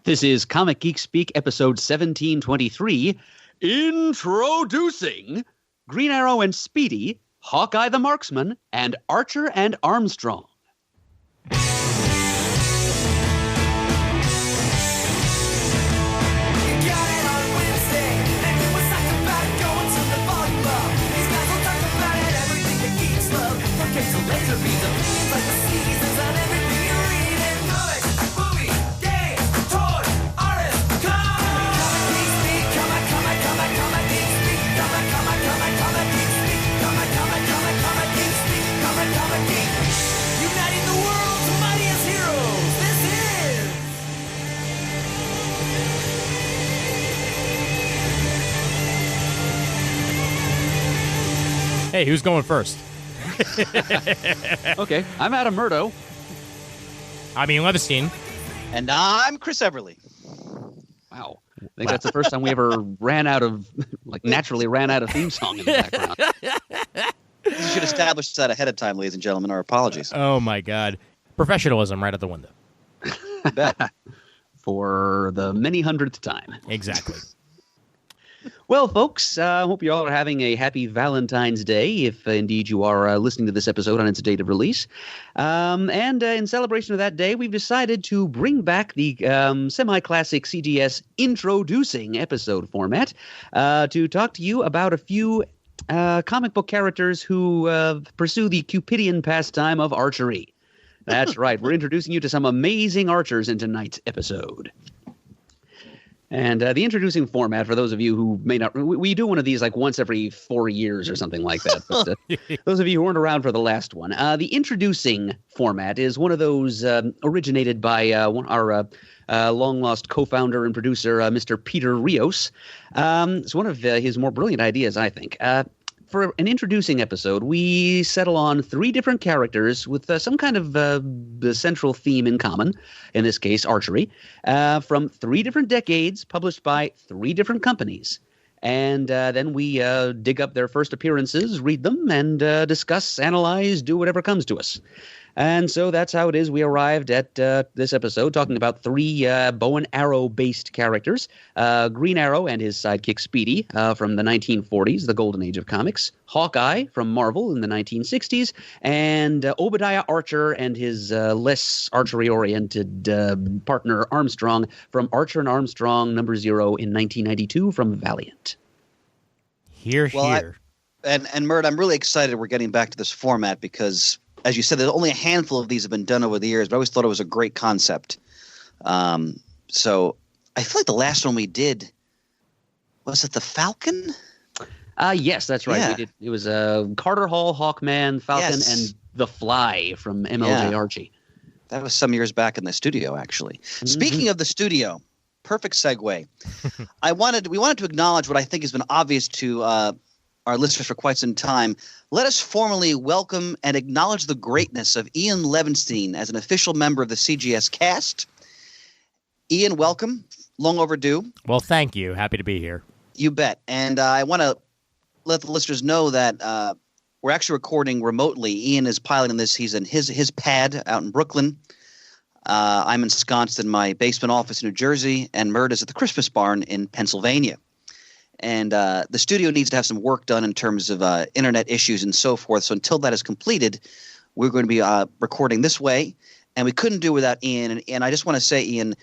This is Comic Geek Speak, episode 1723, introducing Green Arrow and Speedy, Hawkeye the Marksman, and Archer and Armstrong. Hey, who's going first? Okay, I'm Adam Murdo. I'm Ian Levenstein. And I'm Chris Everly. Wow. I think that's the first time we ever naturally ran out of theme song in the background. You should establish that ahead of time, ladies and gentlemen. Our apologies. Oh, my God. Professionalism right at the window. Bet. For the many hundredth time. Exactly. Well, folks, I hope you all are having a happy Valentine's Day, if indeed you are listening to this episode on its date of release. And in celebration of that day, we've decided to bring back the semi-classic CGS introducing episode format to talk to you about a few comic book characters who pursue the Cupidian pastime of archery. That's right. We're introducing you to some amazing archers in tonight's episode. And the introducing format, for those of you who may not, we do one of these like once every 4 years or something like that. But those of you who weren't around for the last one, the introducing format is one of those originated by our long-lost co-founder and producer, Mr. Peter Rios. It's one of his more brilliant ideas, I think. For an introducing episode, we settle on 3 different characters with some kind of central theme in common, in this case, archery, from 3 different decades, published by 3 different companies. And then we dig up their first appearances, read them, and discuss, analyze, do whatever comes to us. And so that's how it is we arrived at this episode, talking about 3 bow and arrow-based characters. Green Arrow and his sidekick Speedy from the 1940s, the golden age of comics. Hawkeye from Marvel in the 1960s. And Obadiah Archer and his less archery-oriented partner Armstrong from Archer and Armstrong #0 in 1992 from Valiant. Here. And Mert, I'm really excited we're getting back to this format because, as you said, there's only a handful of these have been done over the years, but I always thought it was a great concept. So I feel like the last one we did, was it the Falcon? Yes, that's right. Yeah. We did. It was Carter Hall, Hawkman, Falcon, Yes. and The Fly from MLJ Archie. That was some years back in the studio, actually. Mm-hmm. Speaking of the studio, perfect segue. We wanted to acknowledge what I think has been obvious to our listeners for quite some time. Let us formally welcome and acknowledge the greatness of Ian Levenstein as an official member of the CGS cast. Ian, welcome. Long overdue. Well, thank you. Happy to be here. You bet. And I want to let the listeners know that we're actually recording remotely. Ian is piloting this. He's in his pad out in Brooklyn. I'm ensconced in my basement office in New Jersey, and Mert is at the Christmas barn in Pennsylvania. And the studio needs to have some work done in terms of internet issues and so forth. So until that is completed, we're going to be recording this way. And we couldn't do without Ian. And I just want to say, Ian,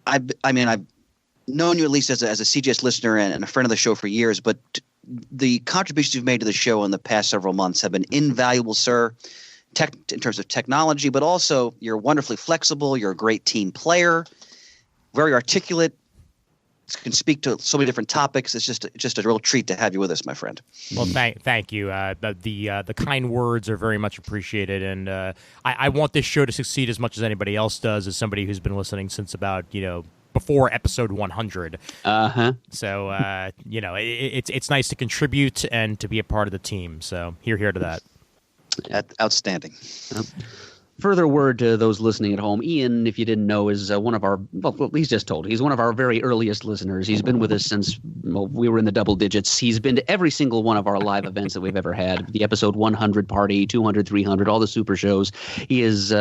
I've known you at least as a CGS listener and a friend of the show for years. But the contributions you've made to the show in the past several months have been invaluable, sir, in terms of technology. But also, you're wonderfully flexible. You're a great team player, very articulate. Can speak to so many different topics. It's just a real treat to have you with us, my friend. Well, thank you. The kind words are very much appreciated, and I want this show to succeed as much as anybody else does. As somebody who's been listening since about before episode 100. So it's nice to contribute and to be a part of the team. So here's to that. Outstanding. further word to those listening at home, Ian, if you didn't know, is one of our, well, he's just told, he's one of our very earliest listeners. He's been with us since we were in the double digits. He's been to every single one of our live events that we've ever had, the episode 100 party, 200, 300, all the super shows. He has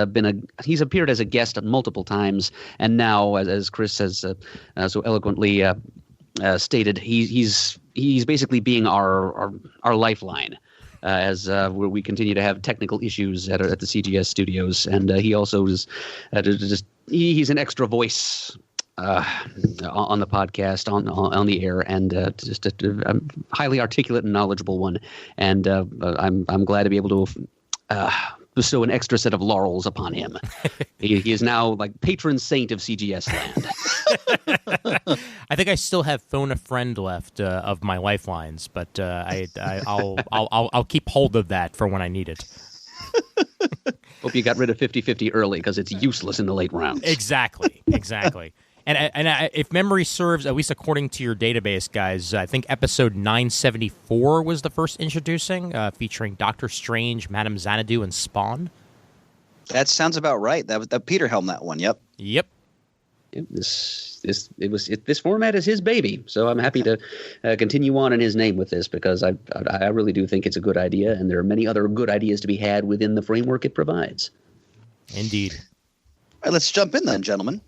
he's appeared as a guest multiple times, and now, as Chris has so eloquently stated, he's basically being our lifeline. As we continue to have technical issues at the CGS studios, and he also is he's an extra voice on the podcast, on the air, and just a highly articulate and knowledgeable one. And I'm glad to be able to bestow an extra set of laurels upon him. He is now like patron saint of CGS land. I think I still have phone a friend left of my lifelines, but I'll keep hold of that for when I need it. Hope you got rid of 50-50 early because it's useless in the late rounds. Exactly. And if memory serves, at least according to your database, guys, I think episode 974 was the first introducing, featuring Doctor Strange, Madame Xanadu, and Spawn. That sounds about right. That was Peter helmed that one. Yep. This format is his baby, so I'm happy to continue on in his name with this, because I really do think it's a good idea, and there are many other good ideas to be had within the framework it provides. Indeed. All right, let's jump in then, gentlemen.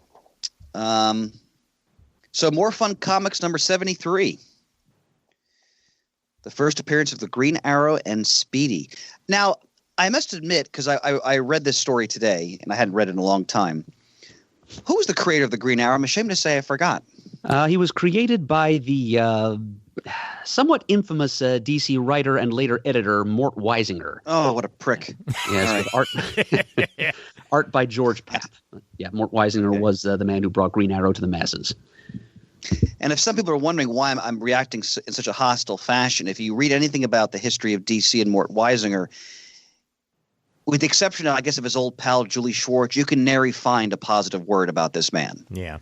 So More Fun Comics number 73. The first appearance of the Green Arrow and Speedy. Now, I must admit, because I read this story today, and I hadn't read it in a long time. Who was the creator of the Green Arrow? I'm ashamed to say I forgot. He was created by the somewhat infamous DC writer and later editor Mort Weisinger. Oh, what a prick. Yes, with art by George Papp. Yeah, Mort Weisinger was the man who brought Green Arrow to the masses. And if some people are wondering why I'm reacting in such a hostile fashion, if you read anything about the history of DC and Mort Weisinger, with the exception, I guess, of his old pal Julie Schwartz, you can nary find a positive word about this man. Yeah.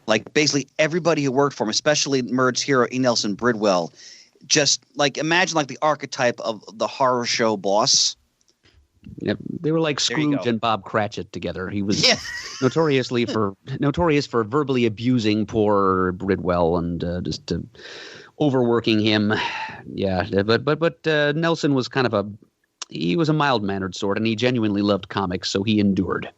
Like, basically everybody who worked for him, especially Murd's hero E. Nelson Bridwell, just, like, imagine, like, the archetype of the horror show boss. Yep. They were like Scrooge and Bob Cratchit together. He was notorious for verbally abusing poor Bridwell and just overworking him. Yeah, but Nelson was kind of he was a mild-mannered sort, and he genuinely loved comics, so he endured.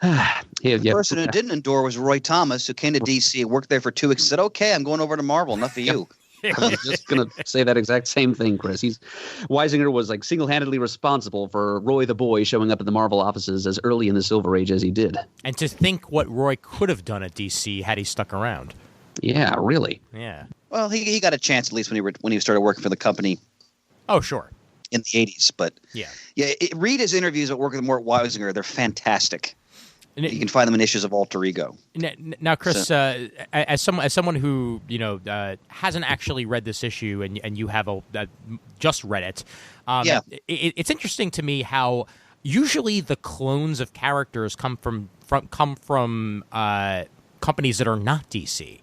The person who didn't endure was Roy Thomas, who came to DC, worked there for 2 weeks, and said, okay, I'm going over to Marvel, enough of you. I was just going to say that exact same thing, Chris. Weisinger was like single-handedly responsible for Roy the Boy showing up at the Marvel offices as early in the Silver Age as he did. And to think what Roy could have done at DC had he stuck around. Yeah, really. Yeah. Well, he got a chance at least when he started working for the company. Oh, sure. In the 80s, but read his interviews at work with Mort Weisinger. They're fantastic. You can find them in issues of Alter Ego. Now, Chris, as someone who hasn't actually read this issue, and you have just read it, it's interesting to me how usually the clones of characters come from companies that are not DC.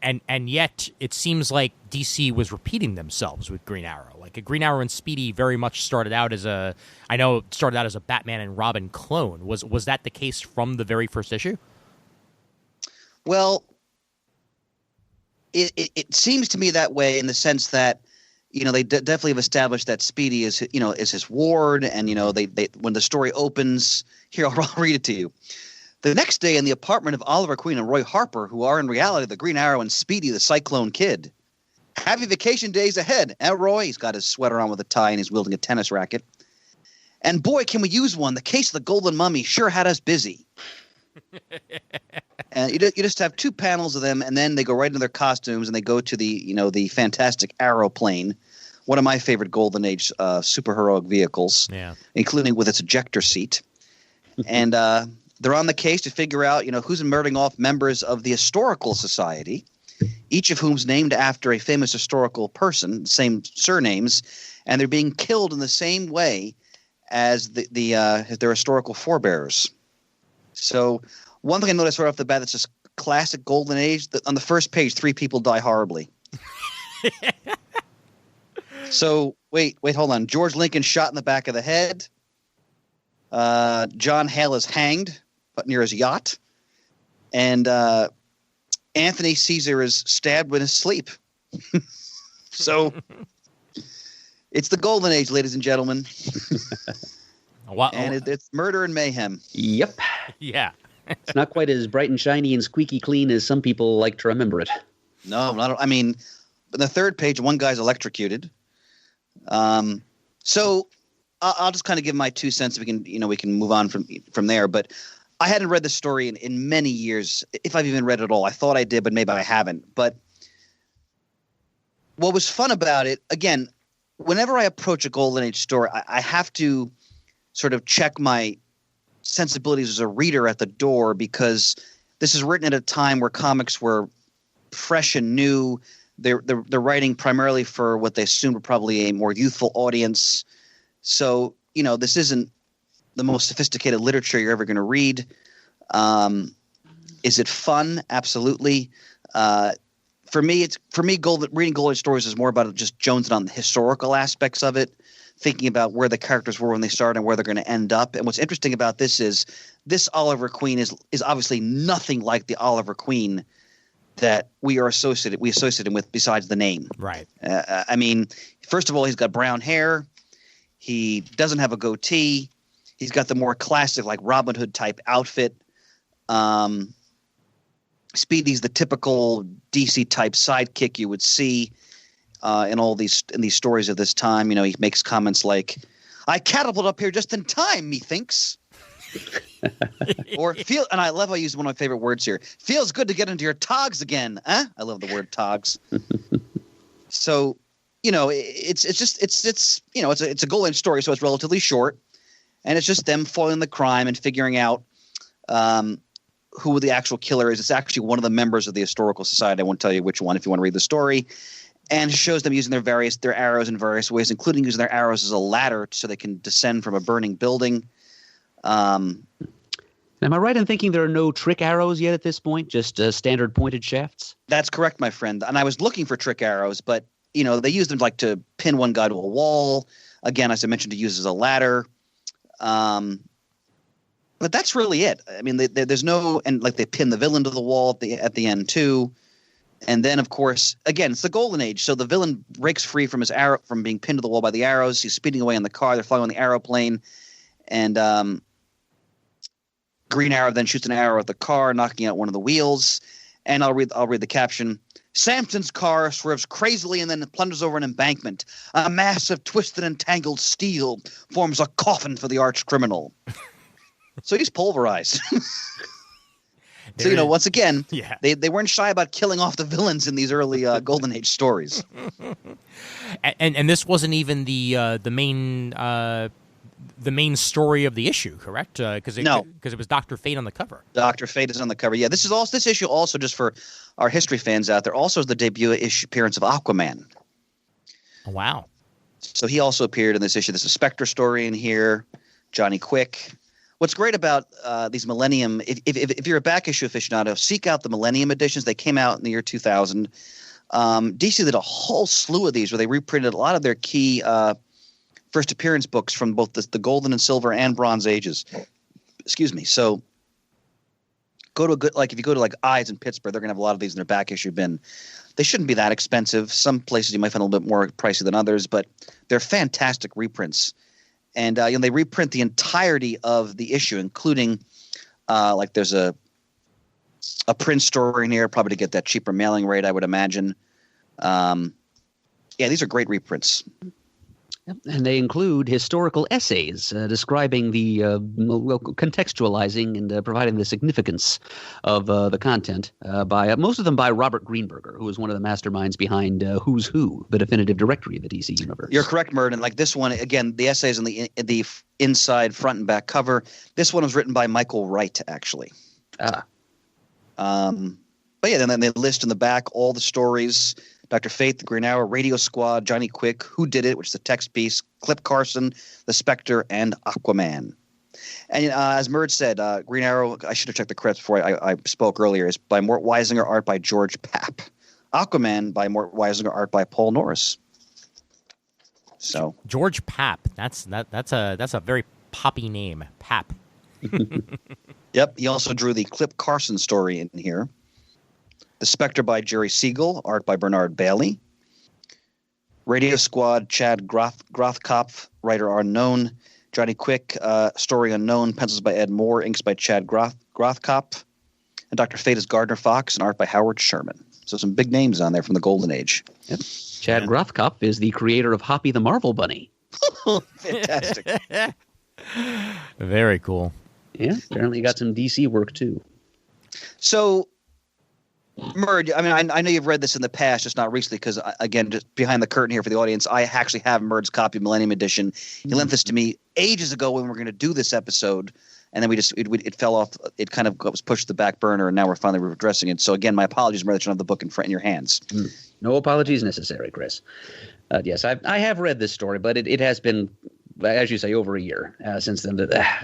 And yet it seems like DC was repeating themselves with Green Arrow. Like a Green Arrow and Speedy very much started out as a Batman and Robin clone. Was that the case from the very first issue? Well, it seems to me that way in the sense that, they definitely have established that Speedy is his ward, and they when the story opens, here I'll read it to you. The next day in the apartment of Oliver Queen and Roy Harper, who are in reality the Green Arrow and Speedy the Cyclone Kid. Happy vacation days ahead. And Roy, he's got his sweater on with a tie and he's wielding a tennis racket. And boy, can we use one. The case of the Golden Mummy sure had us busy. And you just have 2 panels of them, and then they go right into their costumes and they go to the fantastic Aeroplane, one of my favorite Golden Age superheroic vehicles, including with its ejector seat. And they're on the case to figure out, who's murdering off members of the Historical Society, each of whom's named after a famous historical person, same surnames, and they're being killed in the same way as their historical forebears. So one thing I noticed right off the bat that's just classic Golden Age, that on the first page, 3 people die horribly. So wait, hold on. George Lincoln shot in the back of the head. John Hale is hanged, but near his yacht. And Anthony Caesar is stabbed in his sleep. So it's the golden age, ladies and gentlemen. And it's murder and mayhem. Yep. Yeah. It's not quite as bright and shiny and squeaky clean as some people like to remember it. No, I mean, on the third page, one guy's electrocuted. So I'll just kind of give my 2 cents. We can move on from there. But I hadn't read the story in many years, if I've even read it at all. I thought I did, but maybe I haven't. But what was fun about it, again, whenever I approach a Golden Age story, I have to sort of check my sensibilities as a reader at the door, because this is written at a time where comics were fresh and new. They're writing primarily for what they assumed were probably a more youthful audience. So, this isn't the most sophisticated literature you're ever going to read. Is it fun? Absolutely. For me, reading Golden stories is more about just jonesing on the historical aspects of it, thinking about where the characters were when they started and where they're going to end up. And what's interesting about this is this Oliver Queen is obviously nothing like the Oliver Queen that we associate him with besides the name. Right. I mean, first of all, he's got brown hair. He doesn't have a goatee. He's got the more classic, like Robin Hood type outfit. Speedy's the typical DC type sidekick you would see in these stories of this time. He makes comments like, "I catapulted up here just in time, methinks." Or and I love how I use one of my favorite words here. "Feels good to get into your togs again." I love the word togs. So, it's a Golden Age story, so it's relatively short, and it's just them foiling the crime and figuring out who the actual killer is. It's actually one of the members of the Historical Society. I won't tell you which one if you want to read the story. And it shows them using their arrows in various ways, including using their arrows as a ladder so they can descend from a burning building. Am I right in thinking there are no trick arrows yet at this point, just standard pointed shafts? That's correct, my friend. And I was looking for trick arrows, but they used them like to pin one guy to a wall. Again, as I mentioned, to use as a ladder. But that's really it. I mean, there's no – and like they pin the villain to the wall at the end too. And then, of course, again, it's the Golden Age. So the villain breaks free from his arrow, from being pinned to the wall by the arrows. He's speeding away in the car. They're flying on the aeroplane. And Green Arrow then shoots an arrow at the car, knocking out one of the wheels. And I'll read the caption. "Samson's car swerves crazily and then plungers over an embankment. A mass of twisted and tangled steel forms a coffin for the arch criminal." So he's pulverized. So, once again, yeah. they weren't shy about killing off the villains in these early Golden Age stories. And this wasn't even the main story of the issue, correct? Because it was Dr. Fate on the cover. Dr. Fate is on the cover. Yeah, this issue also, just for our history fans out there, also is the debut appearance of Aquaman. Oh, wow. So he also appeared in this issue. There's a Spectre story in here, Johnny Quick. What's great about these Millennium, if you're a back issue aficionado, seek out the Millennium editions. They came out in the year 2000. DC did a whole slew of these where they reprinted a lot of their key first appearance books from both the Golden and Silver and Bronze Ages. Excuse me. So go to if you go to Eyes in Pittsburgh, they're going to have a lot of these in their back issue bin. They shouldn't be that expensive. Some places you might find a little bit more pricey than others, but they're fantastic reprints. And they reprint the entirety of the issue, including there's a Prince story in here, probably to get that cheaper mailing rate, I would imagine. These are great reprints. Yep. And they include historical essays describing the contextualizing and providing the significance of the content by most of them by Robert Greenberger, who is one of the masterminds behind Who's Who, the definitive directory of the DC universe. You're correct, Merton. Like this one, again, the essays on the inside, front, and back cover. This one was written by Michael Wright, actually. But yeah, then they list in the back all the stories. Dr. Fate, the Green Arrow, Radio Squad, Johnny Quick, Who Did It, which is the text piece, Clip Carson, the Spectre, and Aquaman. And as Murd said, Green Arrow, I should have checked the credits before I spoke earlier, is by Mort Weisinger, art by George Papp. Aquaman by Mort Weisinger, art by Paul Norris. So George Papp, that's a very poppy name, Pap. Yep. He also drew the Clip Carson story in here. The Spectre by Jerry Siegel, art by Bernard Bailey. Radio Squad, Chad Grothkopf, writer unknown. Johnny Quick, story unknown, pencils by Ed Moore, inks by Chad Grothkopf. And Dr. Fate is Gardner Fox, and art by Howard Sherman. So some big names on there from the Golden Age. Yep. Chad Grothkopf is the creator of Hoppy the Marvel Bunny. Fantastic. Very cool. Yeah, apparently he got some DC work too. So, Murd, I mean, I know you've read this in the past, just not recently, because, again, just behind the curtain here for the audience, I actually have Murd's copy of Millennium Edition. He lent this to me ages ago when we were going to do this episode, and then it fell off. It kind of was pushed to the back burner, and now we're finally addressing it. So, again, my apologies, Murd, that you don't have the book in your hands. No apologies necessary, Chris. Yes, I have read this story, but it has been, as you say, over a year since then.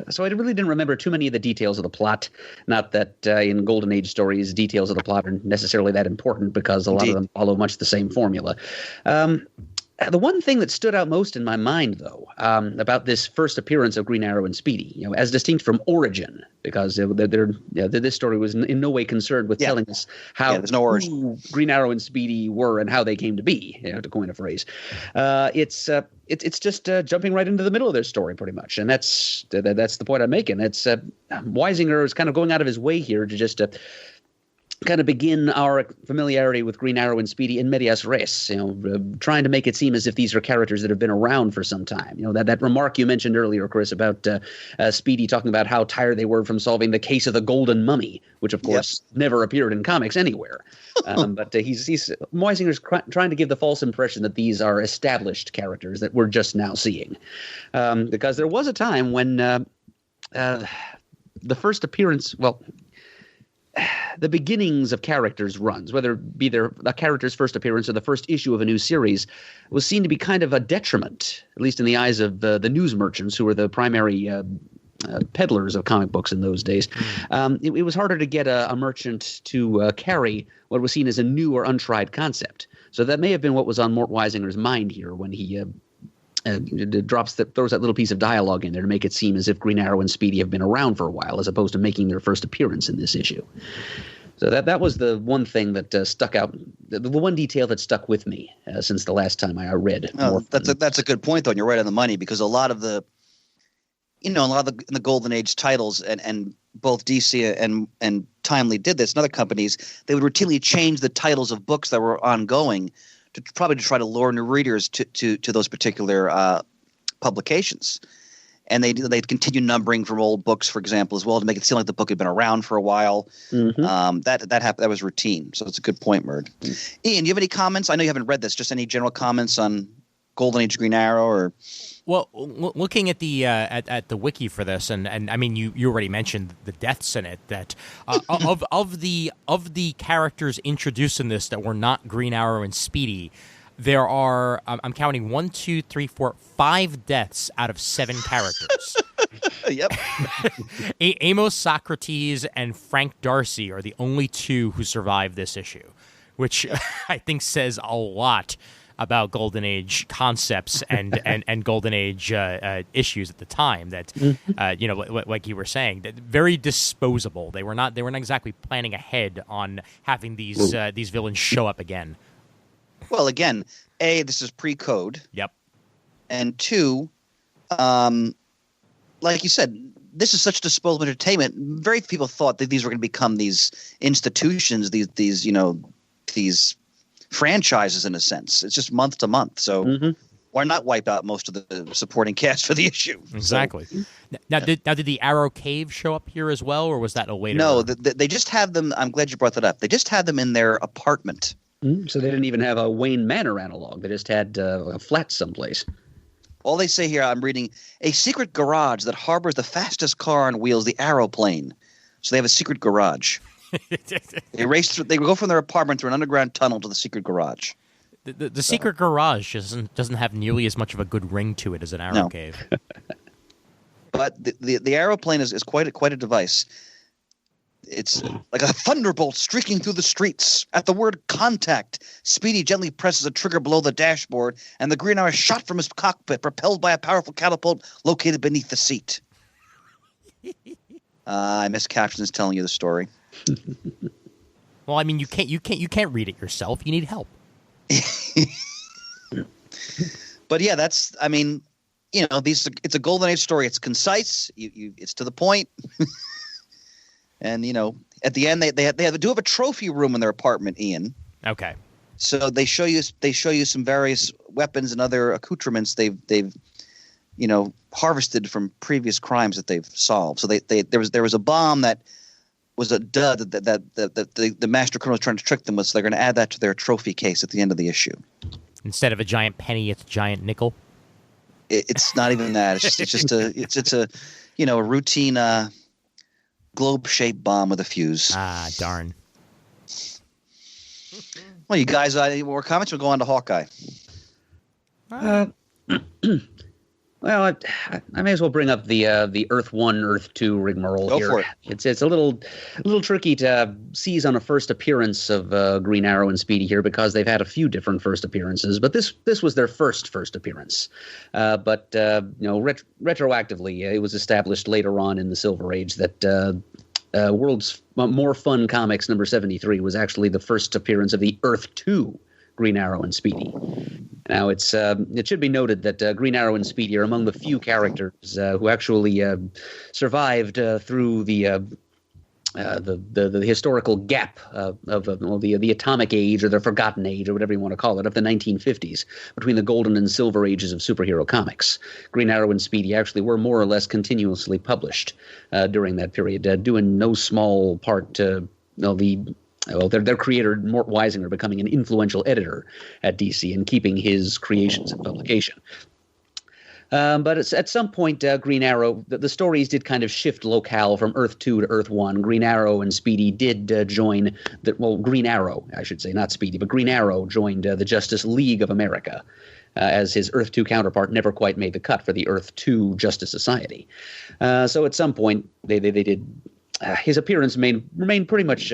So I really didn't remember too many of the details of the plot. Not that in Golden Age stories, details of the plot are necessarily that important because a lot of them follow much the same formula. The one thing that stood out most in my mind, though, about this first appearance of Green Arrow and Speedy, as distinct from Origin, because this story was in no way concerned with telling us how there's no origin. Who Green Arrow and Speedy were and how they came to be, to coin a phrase. It's just jumping right into the middle of their story, pretty much, and that's the point I'm making. It's Weisinger is kind of going out of his way here to just kind of begin our familiarity with Green Arrow and Speedy in medias res, trying to make it seem as if these are characters that have been around for some time. That remark you mentioned earlier, Chris, about Speedy talking about how tired they were from solving the case of the Golden Mummy, which of course never appeared in comics anywhere. But Weisinger's trying to give the false impression that these are established characters that we're just now seeing, because there was a time when the first appearance, the beginnings of characters' runs, whether it be a character's first appearance or the first issue of a new series, was seen to be kind of a detriment, at least in the eyes of the news merchants, who were the primary peddlers of comic books in those days. It was harder to get a merchant to carry what was seen as a new or untried concept. So that may have been what was on Mort Weisinger's mind here when he throws that little piece of dialogue in there to make it seem as if Green Arrow and Speedy have been around for a while, as opposed to making their first appearance in this issue. So that was the one thing that stuck out, the one detail that stuck with me since the last time I read. That's a good point, though, and you're right on the money, because a lot of the Golden Age titles, and both DC and Timely did this, and other companies, they would routinely change the titles of books that were ongoing to try to lure new readers to those particular publications. And they'd continue numbering from old books, for example, as well, to make it seem like the book had been around for a while. Mm-hmm. That happened. That was routine. So it's a good point, Murd. Ian, do you have any comments? I know you haven't read this. Just any general comments on Golden Age Green Arrow? Or well, looking at the wiki for this, and I mean, you already mentioned the deaths in it. That of the characters introduced in this that were not Green Arrow and Speedy, there are, I'm counting 1, 2, 3, 4, 5 deaths out of 7 characters. Yep. Amos Socrates and Frank Darcy are the only 2 who survived this issue, which I think says a lot about Golden Age concepts and Golden Age issues at the time. That like you were saying, that very disposable. They were not exactly planning ahead on having these villains show up again. Well, again, A, this is pre-code. Yep. And 2, like you said, this is such disposable entertainment. Very few people thought that these were going to become these institutions, these franchises in a sense. It's just month to month. So why not wipe out most of the supporting cast for the issue? Exactly. So, now, did the Arrow Cave show up here as well, or was that a later? No, they just have them. I'm glad you brought that up. They just had them in their apartment. So they didn't even have a Wayne Manor analog. They just had a flat someplace. All they say here, I'm reading, a secret garage that harbors the fastest car on wheels, the Aeroplane. So they have a secret garage. They go from their apartment through an underground tunnel to the secret garage. The secret garage doesn't have nearly as much of a good ring to it as an Arrow Cave. But the Aeroplane is quite a device. It's like a thunderbolt streaking through the streets. At the word contact, Speedy gently presses a trigger below the dashboard, and the Green Arrow is shot from his cockpit, propelled by a powerful catapult located beneath the seat. I missed captions telling you the story. Well, I mean, you can't read it yourself. You need help. But yeah, that's. I mean, it's a Golden Age story. It's concise. It's to the point. And at the end, they do have a trophy room in their apartment, Ian. Okay. So they show you some various weapons and other accoutrements they've harvested from previous crimes that they've solved. So there was a bomb that was a dud that the master criminal was trying to trick them with. So they're going to add that to their trophy case at the end of the issue. Instead of a giant penny, it's a giant nickel. It's not even that. It's a routine globe-shaped bomb with a fuse. Ah, darn. Well, you guys, more comments? We'll go on to Hawkeye. Well, I may as well bring up the Earth 1, Earth 2 rigmarole here. Go for it. It's a little tricky to seize on a first appearance of Green Arrow and Speedy here because they've had a few different first appearances, but this was their first appearance. But retroactively, it was established later on in the Silver Age that World's More Fun Comics number 73 was actually the first appearance of the Earth 2 Green Arrow and Speedy. Now, it should be noted that Green Arrow and Speedy are among the few characters who actually survived through the historical gap of the atomic age or the forgotten age or whatever you want to call it of the 1950s between the golden and silver ages of superhero comics. Green Arrow and Speedy actually were more or less continuously published during that period, due in no small part to their creator, Mort Weisinger, becoming an influential editor at DC and keeping his creations in publication. But at some point, Green Arrow, the stories did kind of shift locale from Earth 2 to Earth 1. Green Arrow and Speedy did join Green Arrow, I should say, not Speedy, but Green Arrow joined the Justice League of America, as his Earth 2 counterpart never quite made the cut for the Earth 2 Justice Society. So at some point, they did. His appearance remained pretty much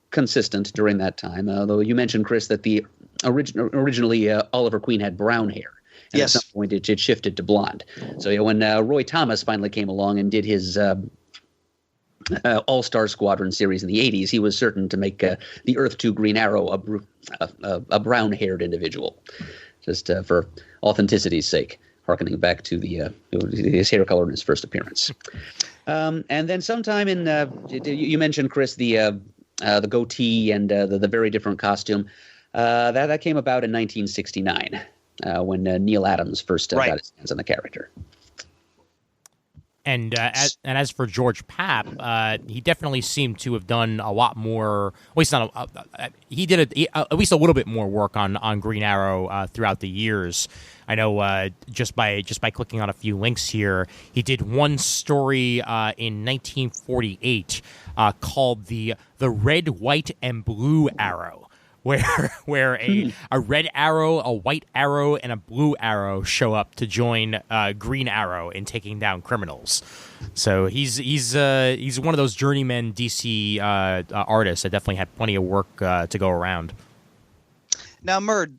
consistent during that time, although you mentioned, Chris, that the originally Oliver Queen had brown hair. And yes. At some point it shifted to blonde. So when Roy Thomas finally came along and did his All-Star Squadron series in the 80s, he was certain to make the Earth 2 Green Arrow a brown-haired individual, just for authenticity's sake, harkening back to his hair color in his first appearance. And then sometime in you mentioned, Chris, the goatee and the very different costume. That came about in 1969 when Neil Adams first got his hands on the character. And as for George Papp, he definitely seemed to have done a lot more. Well, he's not. He did at least a little bit more work on Green Arrow throughout the years. I know just by clicking on a few links here, he did one story in 1948 called the Red, White, and Blue Arrow, where a red arrow, a white arrow, and a blue arrow show up to join Green Arrow in taking down criminals. So he's one of those journeyman DC artists that definitely had plenty of work to go around. Now, Murd,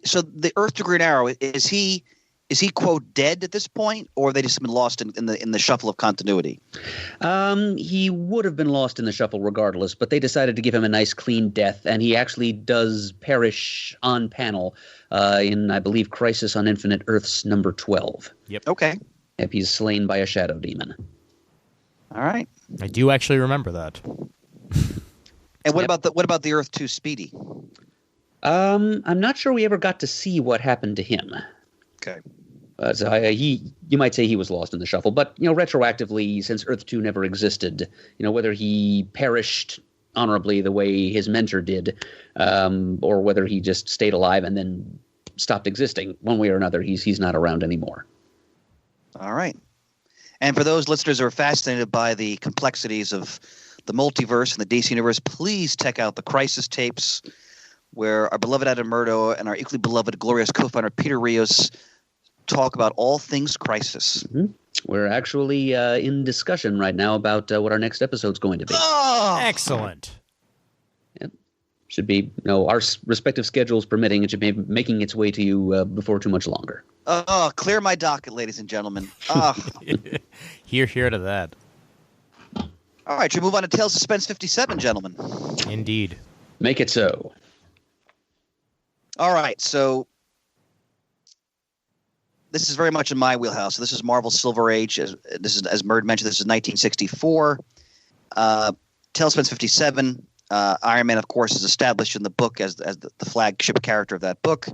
so the Earth to Green Arrow, is he quote dead at this point, or have they just been lost in the shuffle of continuity? He would have been lost in the shuffle regardless, but they decided to give him a nice clean death, and he actually does perish on panel in, I believe, Crisis on Infinite Earths number 12. Yep. Okay. Yep, he's slain by a shadow demon. All right. I do actually remember that. And what about the Earth 2 Speedy? I'm not sure we ever got to see what happened to him. Okay. So you might say he was lost in the shuffle, but retroactively, since Earth 2 never existed, whether he perished honorably the way his mentor did, or whether he just stayed alive and then stopped existing, one way or another, he's not around anymore. All right. And for those listeners who are fascinated by the complexities of the multiverse and the DC universe, please check out the Crisis tapes, where our beloved Adam Murdo and our equally beloved glorious co-founder Peter Rios talk about all things Crisis. Mm-hmm. We're actually in discussion right now about what our next episode's going to be. Oh! Excellent. Yep. Should be, our respective schedules permitting, it should be making its way to you before too much longer. Oh, clear my docket, ladies and gentlemen. Oh. Here to that. All right, should we move on to Tales Suspense 57, gentlemen? Indeed. Make it so. All right, so this is very much in my wheelhouse. This is Marvel Silver Age. As Murd mentioned, this is 1964. Tales Suspense 57. Iron Man, of course, is established in the book as the flagship character of that book.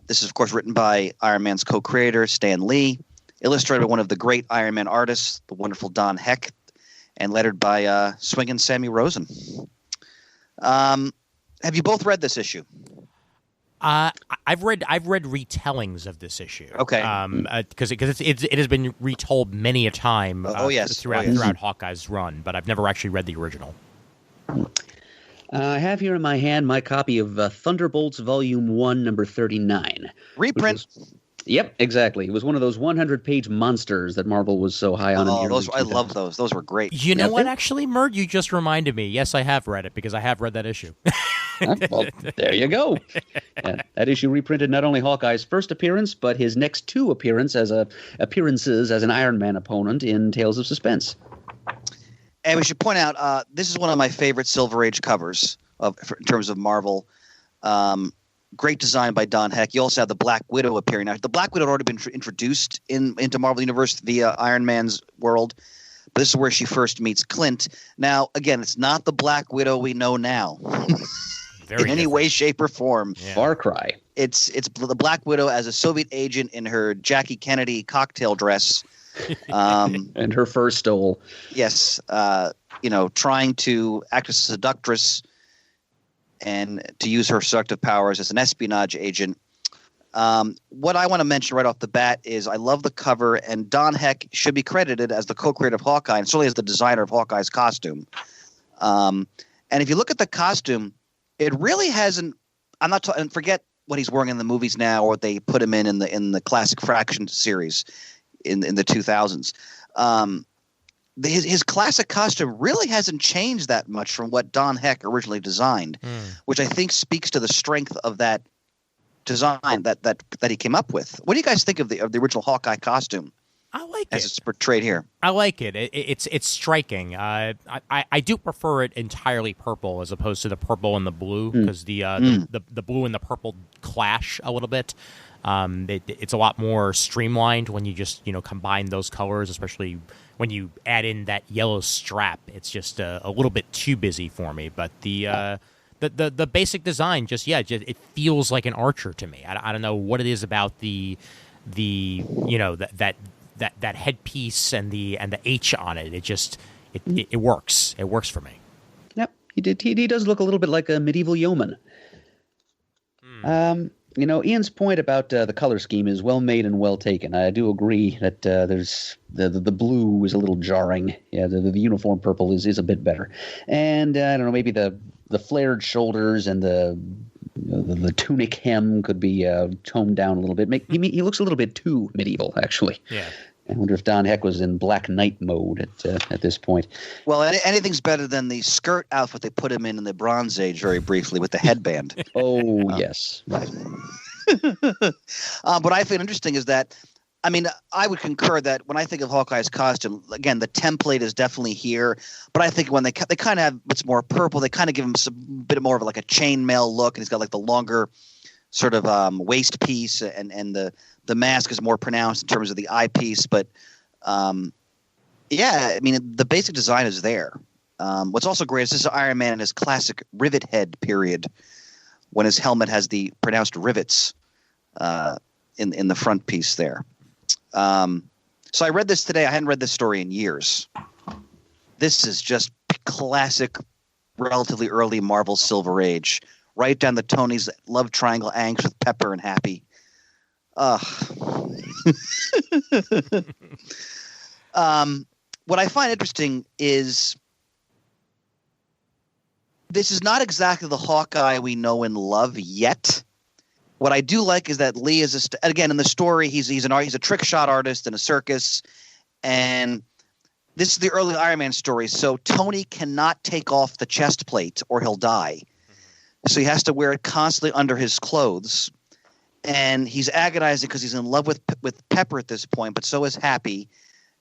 This is, of course, written by Iron Man's co-creator, Stan Lee, illustrated by one of the great Iron Man artists, the wonderful Don Heck, and lettered by swinging Sammy Rosen. Have you both read this issue? I've read retellings of this issue. Okay. Because it has been retold many a time. Throughout Hawkeye's run, but I've never actually read the original. I have here in my hand my copy of Thunderbolts Volume 1, number 39. Reprint. Yep, exactly. It was one of those 100-page monsters that Marvel was so high on. I love those. Those were great. You know what, actually, Murd? You just reminded me. Yes, I have read it, because I have read that issue. Well, there you go. Yeah, that issue reprinted not only Hawkeye's first appearance, but his next two appearances as an Iron Man opponent in Tales of Suspense. And we should point out, this is one of my favorite Silver Age covers in terms of Marvel. Great design by Don Heck. You also have the Black Widow appearing. Now, the Black Widow had already been introduced into Marvel Universe via Iron Man's world, but this is where she first meets Clint. Now, again, it's not the Black Widow we know now. In any way, shape, or form. Yeah. Far cry. It's the Black Widow as a Soviet agent in her Jackie Kennedy cocktail dress. And her fur stole. Yes. Trying to act as a seductress and to use her seductive powers as an espionage agent. What I want to mention right off the bat is I love the cover, and Don Heck should be credited as the co-creator of Hawkeye and certainly as the designer of Hawkeye's costume. And if you look at the costume, it really hasn't. I'm not talking. Forget what he's wearing in the movies now, or what they put him in the classic Fraction series in the 2000s. His classic costume really hasn't changed that much from what Don Heck originally designed, which I think speaks to the strength of that design that he came up with. What do you guys think of the original Hawkeye costume? I like as it's portrayed here. I like it. It's striking. I do prefer it entirely purple as opposed to the purple and the blue, because the blue and the purple clash a little bit. It's a lot more streamlined when you just combine those colors, especially when you add in that yellow strap. It's just a little bit too busy for me. But the basic design it feels like an Archer to me. I don't know what it is about the that headpiece and the H on it. It works. It works for me. Yep, he does look a little bit like a medieval yeoman. Ian's point about the color scheme is well made and well taken. I do agree that there's the blue is a little jarring. Yeah, the uniform purple is a bit better, and I don't know, maybe the flared shoulders and the tunic hem could be toned down a little bit. He looks a little bit too medieval, actually. Yeah. I wonder if Don Heck was in Black Knight mode at this point. Well, anything's better than the skirt outfit they put him in the Bronze Age very briefly with the headband. Oh, yes. Right. What I find interesting is that, I would concur that when I think of Hawkeye's costume, again, the template is definitely here, but I think when they kind of have what's more purple, they kind of give him a bit more of like a chainmail look, and he's got like the longer sort of waist piece, and the mask is more pronounced in terms of the eyepiece, but the basic design is there. What's also great is this is Iron Man in his classic rivet head period, when his helmet has the pronounced rivets in the front piece there. So I read this today. I hadn't read this story in years. This is just classic, relatively early Marvel Silver Age. Right down the Tony's love triangle angst with Pepper and Happy. What I find interesting is this is not exactly the Hawkeye we know and love yet. What I do like is that Lee is again in the story. He's a trick shot artist in a circus, and this is the early Iron Man story. So Tony cannot take off the chest plate or he'll die. So he has to wear it constantly under his clothes, and he's agonizing because he's in love with Pepper at this point, but so is Happy.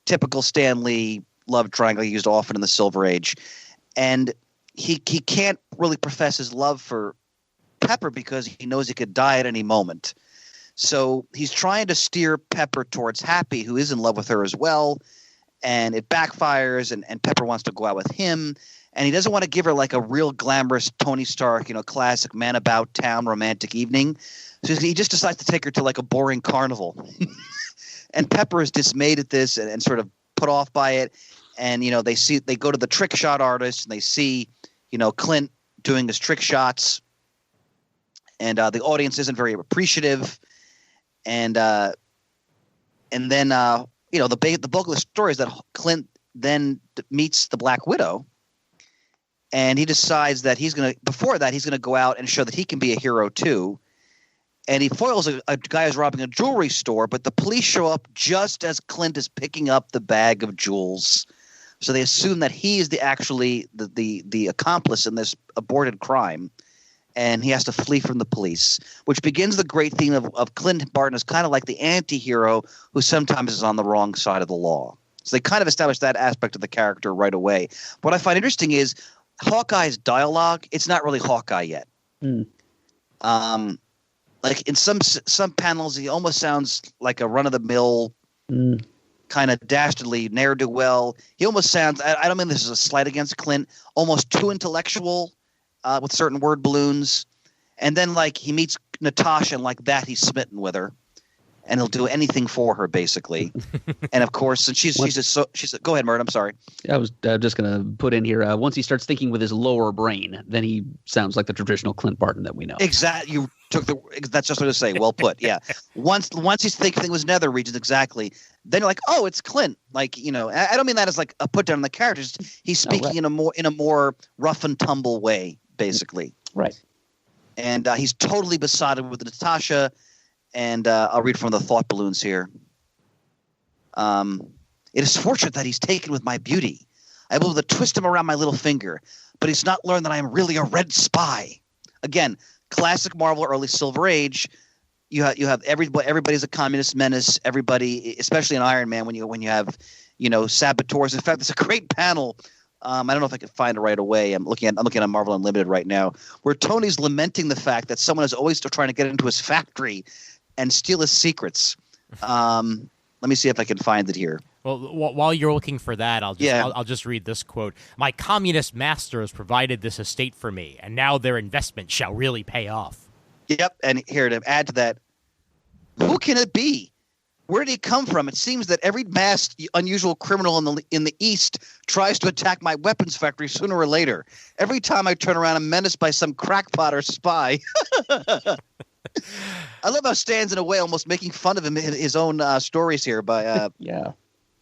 Typical Stan Lee love triangle used often in the Silver Age, and he can't really profess his love for Pepper because he knows he could die at any moment. So he's trying to steer Pepper towards Happy, who is in love with her as well, and it backfires, and Pepper wants to go out with him, and he doesn't want to give her like a real glamorous Tony Stark, classic man about town romantic evening. So he just decides to take her to like a boring carnival. And Pepper is dismayed at this and sort of put off by it. And, they go to the trick shot artist and they see, Clint doing his trick shots. And the audience isn't very appreciative. And then, the bulk of the story is that Clint then meets the Black Widow. And he decides that he's going to go out and show that he can be a hero too. And he foils a guy who's robbing a jewelry store, but the police show up just as Clint is picking up the bag of jewels. So they assume that he is the accomplice in this aborted crime. And he has to flee from the police, which begins the great theme of Clint Barton as kind of like the anti-hero who sometimes is on the wrong side of the law. So they kind of establish that aspect of the character right away. What I find interesting is Hawkeye's dialogue, it's not really Hawkeye yet. Like in some panels, he almost sounds like a run-of-the-mill kind of dastardly ne'er-do-well. He almost sounds – I don't mean this is a slight against Clint – almost too intellectual with certain word balloons. And then like he meets Natasha and like that he's smitten with her. And he'll do anything for her, basically. And of course, and she's go ahead, Mert. I'm sorry. I was just going to put in here. Once he starts thinking with his lower brain, then he sounds like the traditional Clint Barton that we know. Exactly. You took that's just what to say. Well put. Yeah. Once he's thinking with nether regions, exactly. Then you're like, oh, it's Clint. Like, I don't mean that as like a put down on the characters. He's speaking in a more rough and tumble way, basically. Right. And he's totally besotted with Natasha. And I'll read from the thought balloons here. It is fortunate that he's taken with my beauty. I will twist him around my little finger, but he's not learned that I am really a red spy. Again, classic Marvel early Silver Age. You have everybody's a communist menace. Everybody, especially in Iron Man, when you have saboteurs. In fact, there's a great panel. I don't know if I can find it right away. I'm looking at Marvel Unlimited right now, where Tony's lamenting the fact that someone is always still trying to get into his factory and steal his secrets. Let me see if I can find it here. Well, while you're looking for that, I'll just read this quote. My communist masters provided this estate for me, and now their investment shall really pay off. Yep, and here to add to that, who can it be? Where did he come from? It seems that every masked, unusual criminal in the East tries to attack my weapons factory sooner or later. Every time I turn around, I'm menaced by some crackpot or spy. I love how Stan's in a way almost making fun of him in his own stories here. By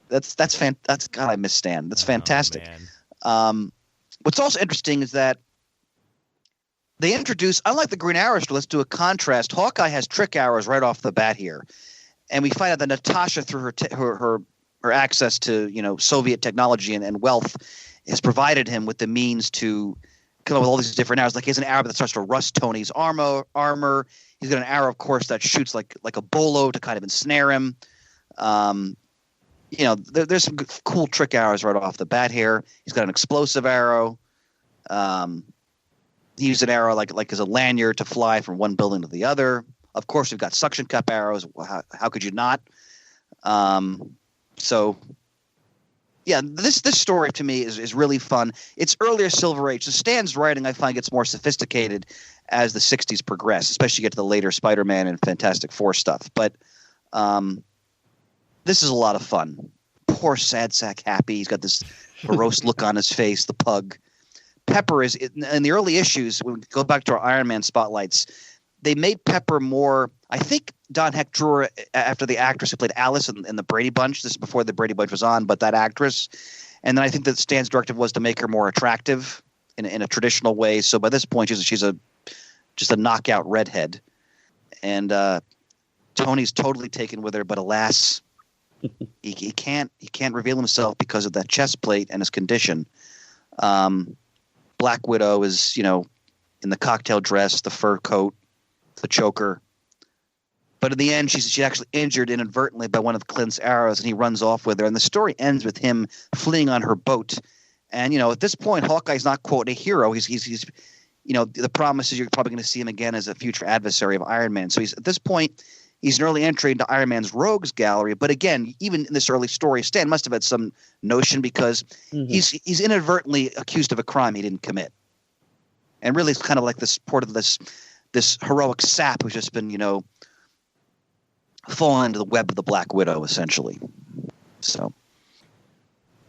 that's God, I miss Stan. That's fantastic. What's also interesting is that they introduce, unlike the Green Arrow, let's do a contrast. Hawkeye has trick arrows right off the bat here, and we find out that Natasha, through her access to Soviet technology and wealth, has provided him with the means to come up with all these different arrows. Like he has an arrow that starts to rust Tony's armor. He's got an arrow, of course, that shoots like a bolo to kind of ensnare him. There's some cool trick arrows right off the bat here. He's got an explosive arrow. He used an arrow like as a lanyard to fly from one building to the other. Of course, we've got suction cup arrows. How could you not? This story to me is really fun. It's earlier Silver Age. So Stan's writing, I find, gets more sophisticated as the 60s progress, especially get to the later Spider-Man and Fantastic Four stuff. But this is a lot of fun. Poor sad sack Happy. He's got this morose look on his face, the pug. Pepper is in the early issues, when we go back to our Iron Man spotlights, they made Pepper more – I think Don Heck drew her after the actress who played Alice in the Brady Bunch. This is before the Brady Bunch was on, but that actress. And then I think that Stan's directive was to make her more attractive in a traditional way. So by this point, she's just a knockout redhead. and Tony's totally taken with her. But alas, he can't reveal himself because of that chest plate and his condition. Black Widow is, in the cocktail dress, the fur coat, the choker. But in the end, she's actually injured inadvertently by one of Clint's arrows, and he runs off with her. And the story ends with him fleeing on her boat. And, at this point, Hawkeye's not, quote, a hero. He's the promise is you're probably going to see him again as a future adversary of Iron Man. So at this point, he's an early entry into Iron Man's rogues gallery. But again, even in this early story, Stan must have had some notion because he's inadvertently accused of a crime he didn't commit. And really, it's kind of like this part of this heroic sap who's just been, fallen into the web of the Black Widow, essentially. So,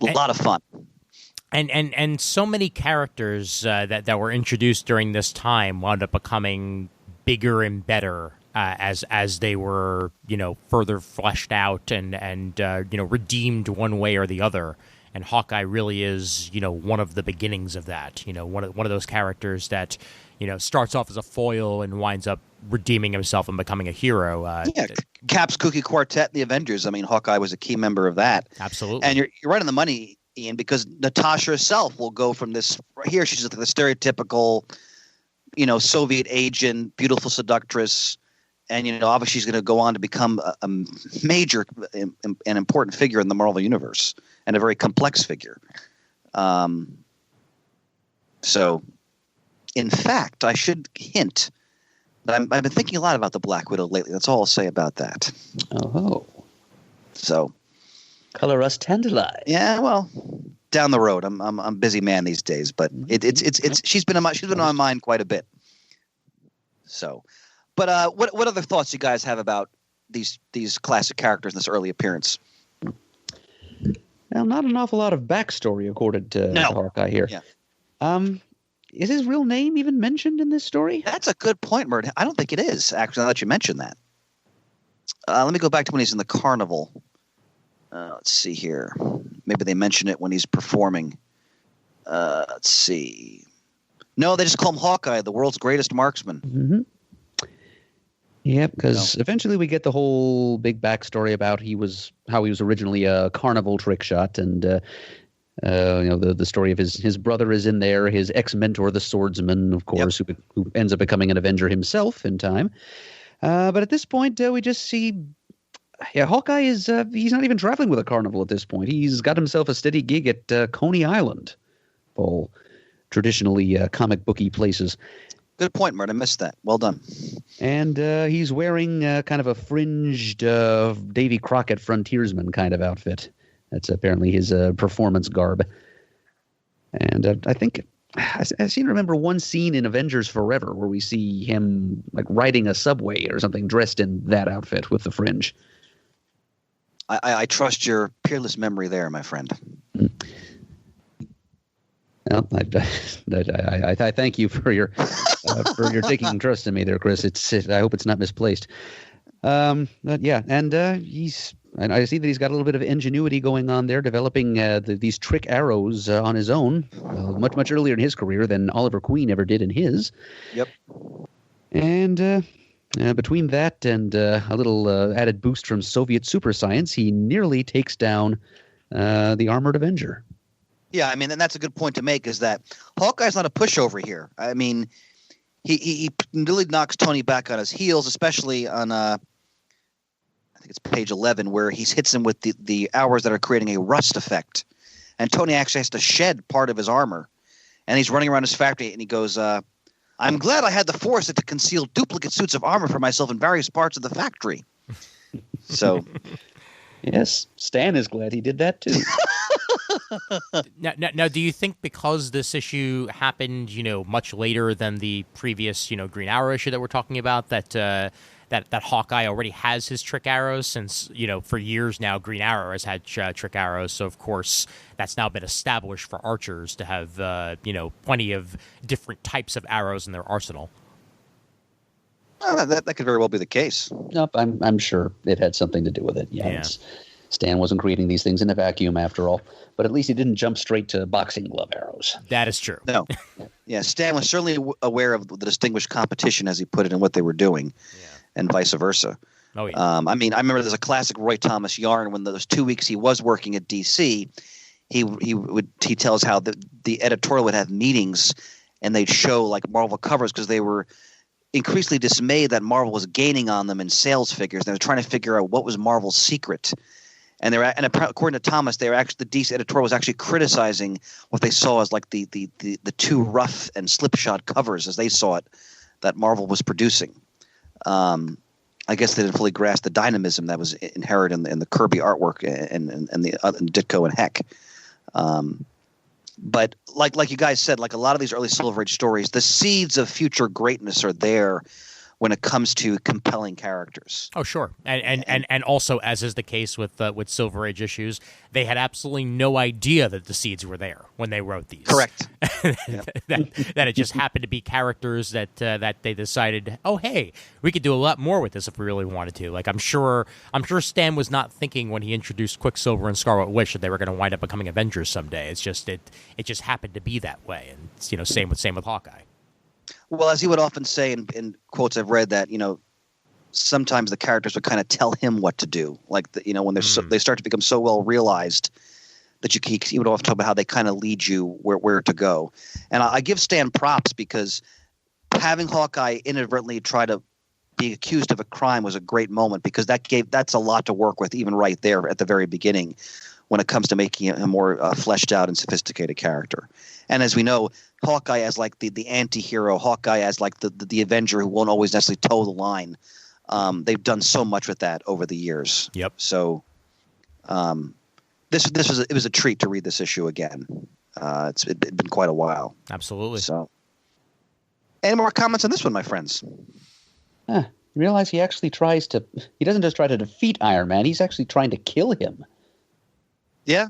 a lot of fun. And so many characters that were introduced during this time wound up becoming bigger and better as they were, further fleshed out and redeemed one way or the other. And Hawkeye really is, one of the beginnings of that. One of those characters that, starts off as a foil and winds up redeeming himself and becoming a hero. Cap's Kooky Quartet, the Avengers. I mean, Hawkeye was a key member of that. Absolutely. And you're right on the money, Ian, because Natasha herself will go from this here. She's the stereotypical, Soviet agent, beautiful seductress. And, obviously she's going to go on to become a major and important figure in the Marvel Universe and a very complex figure. So, in fact, I should hint that I've been thinking a lot about the Black Widow lately. That's all I'll say about that. Oh. So. Color us tantalize. Yeah, well, down the road. I'm a busy man these days, but it's she's been on my mind quite a bit. So. But what other thoughts you guys have about these classic characters in this early appearance? Well, not an awful lot of backstory according to Hawkeye here. Yeah. Is his real name even mentioned in this story? That's a good point, Mert. I don't think it is, actually, now that you mention that. Let me go back to when he's in the carnival. Let's see here. Maybe they mention it when he's performing. Let's see. No, they just call him Hawkeye, the world's greatest marksman. Mm-hmm. Yeah, because eventually we get the whole big backstory about how he was originally a carnival trick shot, and the story of his brother is in there, his ex-mentor, the swordsman, of course, who ends up becoming an Avenger himself in time. But at this point, we just see, Hawkeye is he's not even traveling with a carnival at this point. He's got himself a steady gig at Coney Island, all traditionally comic booky places. Good point, Mert. I missed that. Well done. And he's wearing kind of a fringed Davy Crockett frontiersman kind of outfit. That's apparently his performance garb. And I think I seem to remember one scene in Avengers Forever where we see him like riding a subway or something dressed in that outfit with the fringe. I trust your peerless memory there, my friend. Well, I thank you for your taking trust in me there, Chris. I hope it's not misplaced. But yeah, and I see that he's got a little bit of ingenuity going on there, developing these trick arrows on his own, much earlier in his career than Oliver Queen ever did in his. Yep. And between that and a little added boost from Soviet super science, he nearly takes down the Armored Avenger. Yeah, I mean, and that's a good point to make, is that Hawkeye's not a pushover here. I mean, he really knocks Tony back on his heels, especially on, I think it's page 11, where he hits him with the arrows that are creating a rust effect. And Tony actually has to shed part of his armor. And he's running around his factory, and he goes, I'm glad I had the foresight to conceal duplicate suits of armor for myself in various parts of the factory. So. Yes, Stan is glad he did that, too. Now, do you think because this issue happened, much later than the previous, Green Arrow issue that we're talking about, that Hawkeye already has his trick arrows since, for years now, Green Arrow has had trick arrows. So, of course, that's now been established for archers to have, plenty of different types of arrows in their arsenal. Well, that could very well be the case. Nope, I'm sure it had something to do with it. Yeah. Stan wasn't creating these things in a vacuum, after all. But at least he didn't jump straight to boxing glove arrows. That is true. No. Yeah, Stan was certainly aware of the distinguished competition, as he put it, and what they were doing. and vice versa. Oh yeah. I mean, I remember there's a classic Roy Thomas yarn when those 2 weeks he was working at DC. He tells how the editorial would have meetings and they'd show like Marvel covers because they were increasingly dismayed that Marvel was gaining on them in sales figures. They were trying to figure out what was Marvel's secret. And according to Thomas, the DC editorial was actually criticizing what they saw as like the too rough and slipshod covers as they saw it that Marvel was producing. I guess they didn't fully grasp the dynamism that was inherent in the Kirby artwork and the Ditko and Heck. But like you guys said, like a lot of these early Silver Age stories, the seeds of future greatness are there when it comes to compelling characters. Oh, sure. And also, as is the case with Silver Age issues, they had absolutely no idea that the seeds were there when they wrote these. Correct. that it just happened to be characters that they decided, oh, hey, we could do a lot more with this if we really wanted to. Like I'm sure Stan was not thinking when he introduced Quicksilver and Scarlet Witch that they were going to wind up becoming Avengers someday. It's just it just happened to be that way. And same with Hawkeye. Well, as he would often say in quotes I've read, that sometimes the characters would kind of tell him what to do, like when they start to become so well realized that he would often talk about how they kind of lead you where to go. And I give Stan props because having Hawkeye inadvertently try to be accused of a crime was a great moment, because that's a lot to work with even right there at the very beginning when it comes to making a more fleshed out and sophisticated character. And as we know, Hawkeye as like the anti-hero, Hawkeye as like the Avenger who won't always necessarily toe the line. They've done so much with that over the years. Yep. So it was a treat to read this issue again. It's been quite a while. Absolutely. So, any more comments on this one, my friends? You realize he actually he doesn't just try to defeat Iron Man, he's actually trying to kill him. Yeah.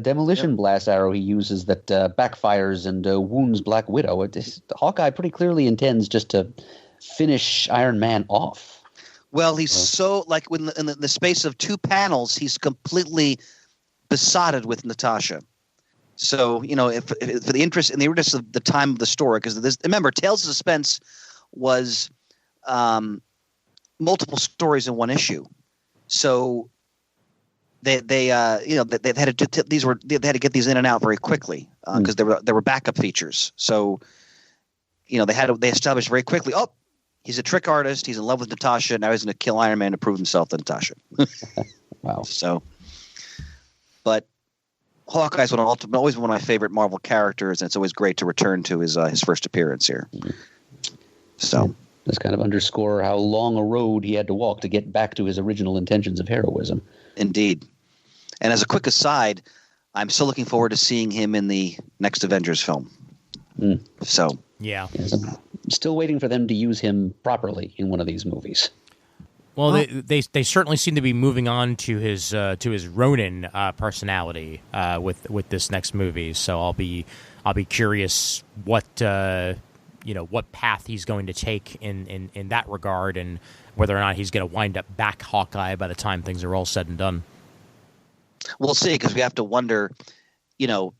Demolition blast arrow he uses that backfires and wounds Black Widow. Hawkeye pretty clearly intends just to finish Iron Man off. Well, he's so like in the space of 2 panels, he's completely besotted with Natasha. So if for the interest of the time of the story, because remember, Tales of Suspense was multiple stories in one issue, so. They had to get these in and out very quickly because there were backup features. So, they established very quickly. Oh, he's a trick artist. He's in love with Natasha. Now he's going to kill Iron Man to prove himself to Natasha. Wow. So, but Hawkeye's always one of my favorite Marvel characters, and it's always great to return to his first appearance here. So. This kind of underscore how long a road he had to walk to get back to his original intentions of heroism. Indeed. And as a quick aside, I'm still looking forward to seeing him in the next Avengers film. So yeah. Yes, I'm still waiting for them to use him properly in one of these movies. Well, they certainly seem to be moving on to his Ronin personality with this next movie. So I'll be curious what what path he's going to take in that regard, and whether or not he's going to wind up back Hawkeye by the time things are all said and done. We'll see, because we have to wonder, did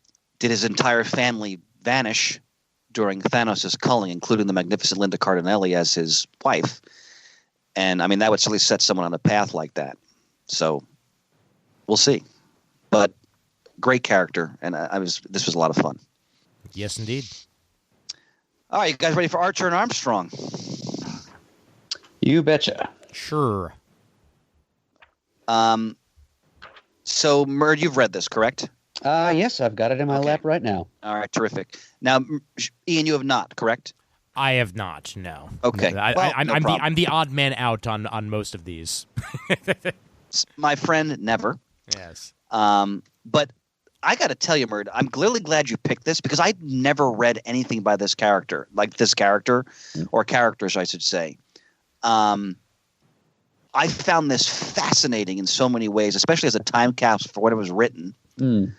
his entire family vanish during Thanos' culling, including the magnificent Linda Cardinelli as his wife? And I mean, that would certainly set someone on a path like that. So we'll see. But great character, and this was a lot of fun. Yes, indeed. All right, you guys ready for Archer and Armstrong? You betcha. Sure. So, Murd, you've read this, correct? Yes, I've got it in my lap right now. All right, terrific. Now, Ian, you have not, correct? I have not, no. Okay. I'm the odd man out on most of these. My friend, never. Yes. But I got to tell you, Murd, I'm clearly glad you picked this, because I'd never read anything by this character, or characters, I should say. I found this fascinating in so many ways, especially as a time capsule for when it was written. Do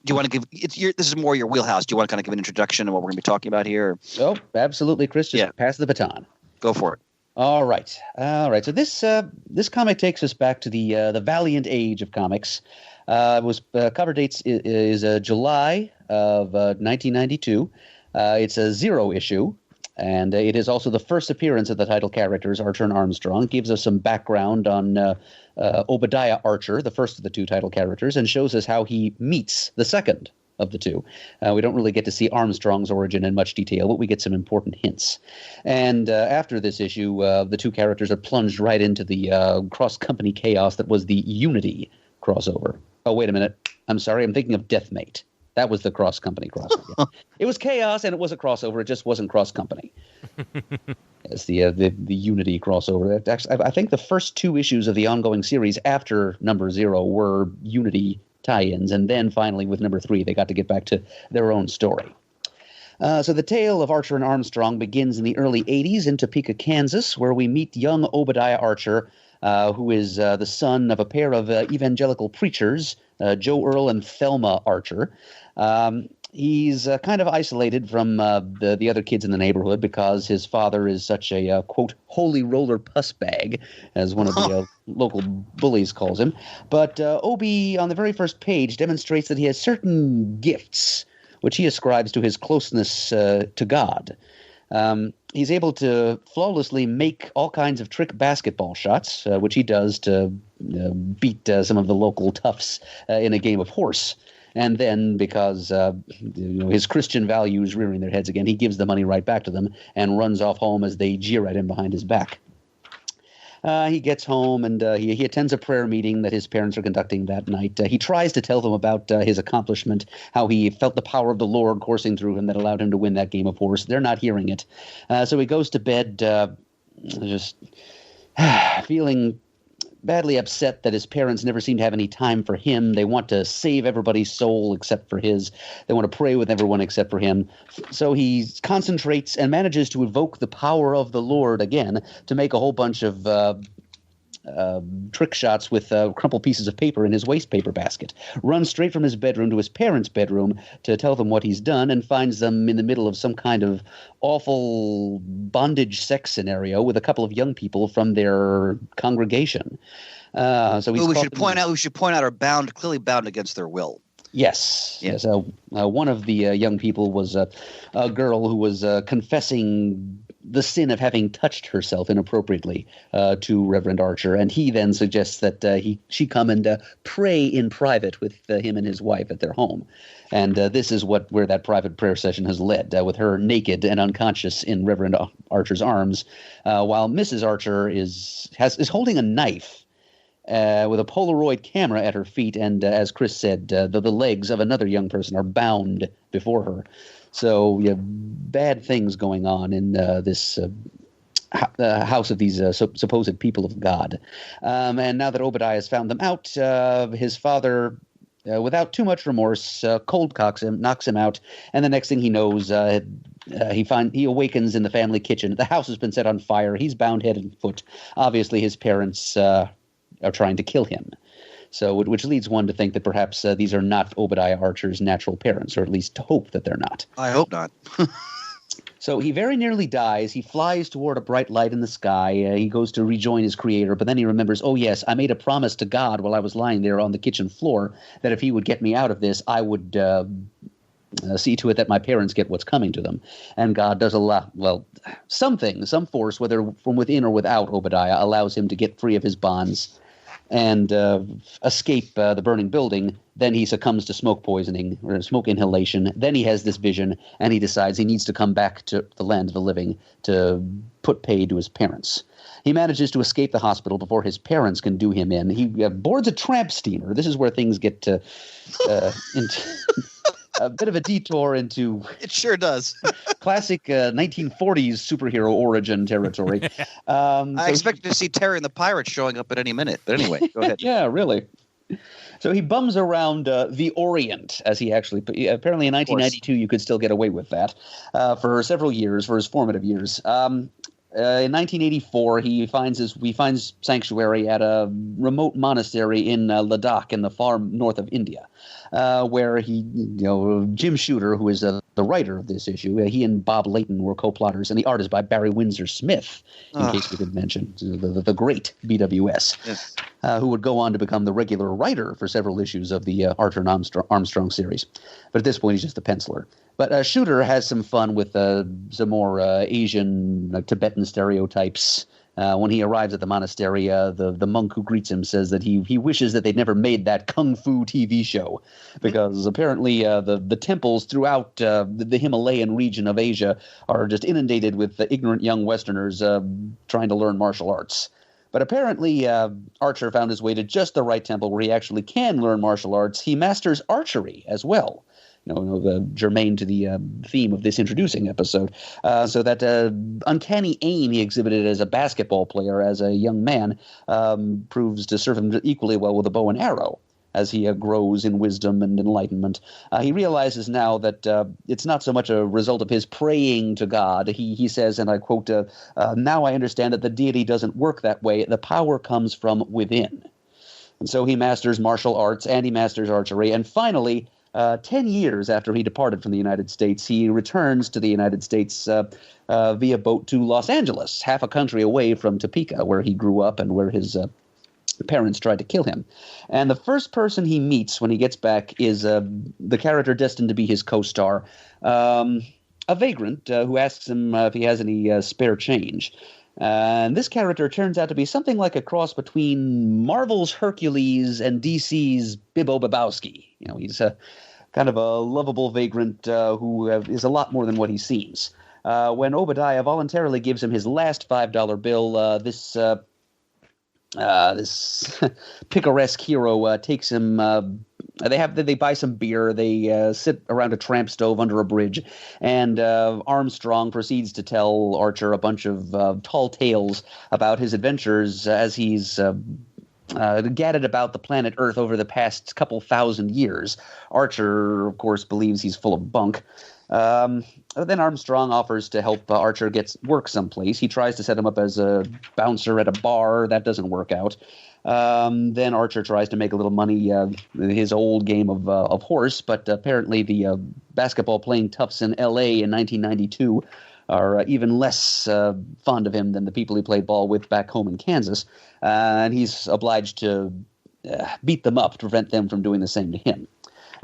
you want to give this is more your wheelhouse. Do you want to kind of give an introduction to what we're going to be talking about here? Oh, absolutely, Chris. Just pass the baton. Go for it. All right. So this comic takes us back to the valiant age of comics. Cover dates is July of 1992. It's a 0 issue. And it is also the first appearance of the title characters, Archer and Armstrong. It gives us some background on Obadiah Archer, the first of the two title characters, and shows us how he meets the second of the two. We don't really get to see Armstrong's origin in much detail, but we get some important hints. And after this issue, the two characters are plunged right into the cross-company chaos that was the Unity crossover. Oh, wait a minute. I'm sorry. I'm thinking of Deathmate. That was the cross-company crossover. Yeah. It was chaos, and it was a crossover. It just wasn't cross-company. It's the Unity crossover. Actually, I think the first two issues of the ongoing series after number 0 were Unity tie-ins, and then finally with number 3, they got to get back to their own story. So the tale of Archer and Armstrong begins in the early 80s in Topeka, Kansas, where we meet young Obadiah Archer, who is the son of a pair of evangelical preachers, Joe Earl and Thelma Archer. He's kind of isolated from the other kids in the neighborhood because his father is such a, quote, holy roller puss bag, as one of the local bullies calls him. But Obi, on the very first page, demonstrates that he has certain gifts, which he ascribes to his closeness to God. He's able to flawlessly make all kinds of trick basketball shots, which he does to beat some of the local toughs in a game of horse. And then, because his Christian values rearing their heads again, he gives the money right back to them and runs off home as they jeer at him behind his back. He gets home and he attends a prayer meeting that his parents are conducting that night. He tries to tell them about his accomplishment, how he felt the power of the Lord coursing through him that allowed him to win that game of horse. They're not hearing it. So he goes to bed just feeling badly upset that his parents never seem to have any time for him. They want to save everybody's soul except for his. They want to pray with everyone except for him. So he concentrates and manages to evoke the power of the Lord again to make a whole bunch of trick shots with crumpled pieces of paper in his waste paper basket. Runs straight from his bedroom to his parents' bedroom to tell them what he's done, and finds them in the middle of some kind of awful bondage sex scenario with a couple of young people from their congregation. So we should point out are clearly bound against their will. Yes. Yeah. Yes. One of the young people was a girl who was confessing the sin of having touched herself inappropriately to Reverend Archer, and he then suggests that she come and pray in private with him and his wife at their home. And this is where that private prayer session has led, with her naked and unconscious in Reverend Archer's arms, while Mrs. Archer is holding a knife with a Polaroid camera at her feet, and as Chris said, the legs of another young person are bound before her. So you have bad things going on in this house of these supposed people of God. And now that Obadiah has found them out, his father, without too much remorse, cold cocks him, knocks him out, and the next thing he knows, he awakens in the family kitchen. The house has been set on fire. He's bound head and foot. Obviously, his parents are trying to kill him. So, which leads one to think that perhaps these are not Obadiah Archer's natural parents, or at least to hope that they're not. I hope not. So he very nearly dies. He flies toward a bright light in the sky. He goes to rejoin his creator, but then he remembers, oh yes, I made a promise to God while I was lying there on the kitchen floor that if he would get me out of this, I would see to it that my parents get what's coming to them. And God does some force, whether from within or without Obadiah, allows him to get free of his bonds and escape the burning building. Then he succumbs to smoke poisoning or smoke inhalation. Then he has this vision, and he decides he needs to come back to the land of the living to put pay to his parents. He manages to escape the hospital before his parents can do him in. He boards a tramp steamer. This is where things get into a bit of a detour into it sure does. Classic 1940s superhero origin territory. I expected to see Terry and the Pirates showing up at any minute. But anyway, go ahead. Yeah, really. So he bums around the Orient, as he actually apparently in 1992 you could still get away with that for several years, for his formative years. In 1984, he finds sanctuary at a remote monastery in Ladakh in the far north of India, where Jim Shooter, who is the writer of this issue, he and Bob Layton were co-plotters, and the art is by Barry Windsor Smith, in case we could mention, the great BWS. Yes. who would go on to become the regular writer for several issues of the Archer and Armstrong series. But at this point, he's just a penciler. But Shooter has some fun with some more Asian, Tibetan stereotypes. When he arrives at the monastery, the monk who greets him says that he wishes that they'd never made that kung fu TV show, because apparently the temples throughout the Himalayan region of Asia are just inundated with ignorant young Westerners trying to learn martial arts. But apparently Archer found his way to just the right temple where he actually can learn martial arts. He masters archery as well. Germane to the theme of this introducing episode. So that uncanny aim he exhibited as a basketball player, as a young man, proves to serve him equally well with a bow and arrow as he grows in wisdom and enlightenment. He realizes now that it's not so much a result of his praying to God. He says, and I quote, "Now I understand that the deity doesn't work that way. The power comes from within." And so he masters martial arts and he masters archery. And finally, 10 years after he departed from the United States, he returns to the United States via boat to Los Angeles, half a country away from Topeka, where he grew up and where his parents tried to kill him. And the first person he meets when he gets back is the character destined to be his co-star, a vagrant who asks him if he has any spare change. And this character turns out to be something like a cross between Marvel's Hercules and DC's Bibbo Babowski. He's a kind of a lovable vagrant who is a lot more than what he seems. When Obadiah voluntarily gives him his last $5 bill, this picaresque hero takes him. They buy some beer. They sit around a tramp stove under a bridge, and Armstrong proceeds to tell Archer a bunch of tall tales about his adventures as he's gadded about the planet Earth over the past couple thousand years. Archer, of course, believes he's full of bunk. Then Armstrong offers to help Archer get work someplace. He tries to set him up as a bouncer at a bar. That doesn't work out. Then Archer tries to make a little money his old game of horse, but apparently the basketball-playing toughs in L.A. in 1992 are even less fond of him than the people he played ball with back home in Kansas, and he's obliged to beat them up to prevent them from doing the same to him.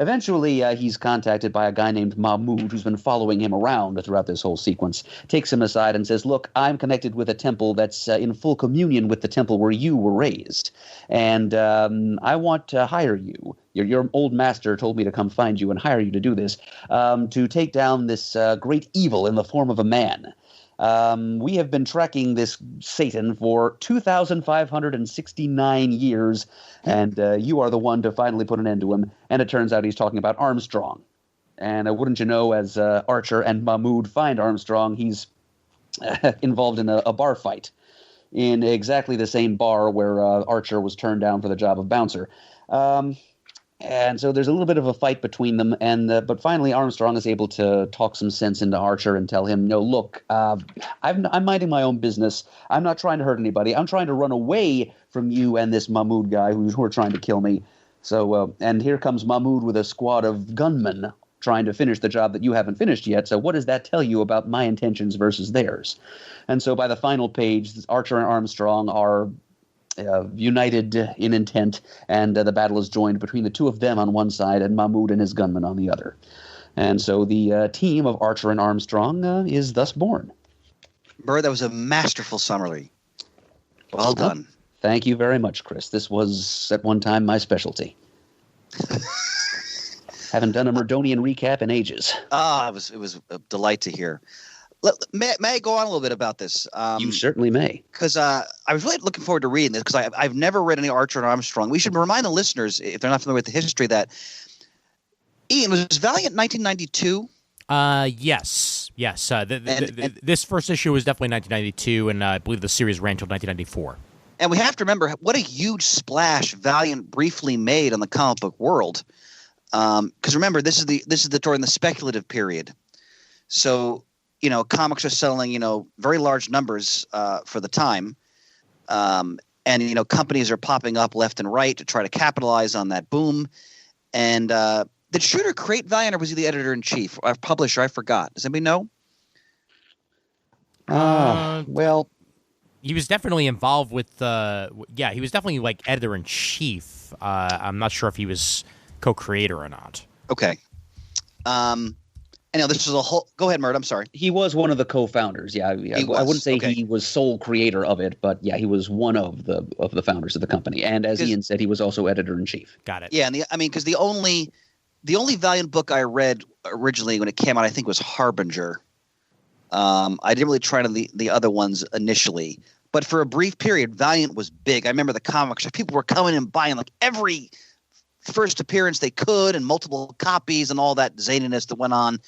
Eventually, he's contacted by a guy named Mahmoud, who's been following him around throughout this whole sequence, takes him aside and says, "Look, I'm connected with a temple that's in full communion with the temple where you were raised, and I want to hire you. Your old master told me to come find you and hire you to do this, to take down this great evil in the form of a man. We have been tracking this Satan for 2,569 years, and you are the one to finally put an end to him." And it turns out he's talking about Armstrong. And wouldn't you know, as Archer and Mahmoud find Armstrong, he's involved in a bar fight in exactly the same bar where Archer was turned down for the job of bouncer. And so there's a little bit of a fight between them, but finally Armstrong is able to talk some sense into Archer and tell him, "No, look, I'm minding my own business. I'm not trying to hurt anybody. I'm trying to run away from you and this Mahmoud guy who are trying to kill me. So, and here comes Mahmoud with a squad of gunmen trying to finish the job that you haven't finished yet. So what does that tell you about my intentions versus theirs?" And so by the final page, Archer and Armstrong are united in intent, and the battle is joined between the two of them on one side and Mahmoud and his gunmen on the other. And so the team of Archer and Armstrong is thus born. Bird, that was a masterful summary. Well done. Thank you very much, Chris. This was at one time my specialty. Haven't done a Merdonian recap in ages. It was a delight to hear. May I go on a little bit about this? You certainly may. Because I was really looking forward to reading this, because I've never read any Archer and Armstrong. We should remind the listeners, if they're not familiar with the history, that Ian, was Valiant 1992? Yes. This first issue was definitely 1992, and I believe the series ran until 1994. And we have to remember what a huge splash Valiant briefly made on the comic book world. Because remember, this is during the speculative period. So, comics are selling, very large numbers for the time. And, companies are popping up left and right to try to capitalize on that boom. And did Shooter create Valiant, or was he the editor-in-chief or publisher? I forgot. Does anybody know? Well, he was definitely involved with he was definitely like editor-in-chief. I'm not sure if he was co-creator or not. Okay. I know this is a whole. Go ahead, Mert. I'm sorry. He was one of the co-founders. Yeah, I wouldn't say he was sole creator of it, but yeah, he was one of the founders of the company. And as Ian said, he was also editor in chief. Got it. Yeah, and because the only Valiant book I read originally when it came out, I think, was Harbinger. I didn't really try the other ones initially, but for a brief period, Valiant was big. I remember the comics. People were coming and buying like every first appearance they could, and multiple copies, and all that zaniness that went on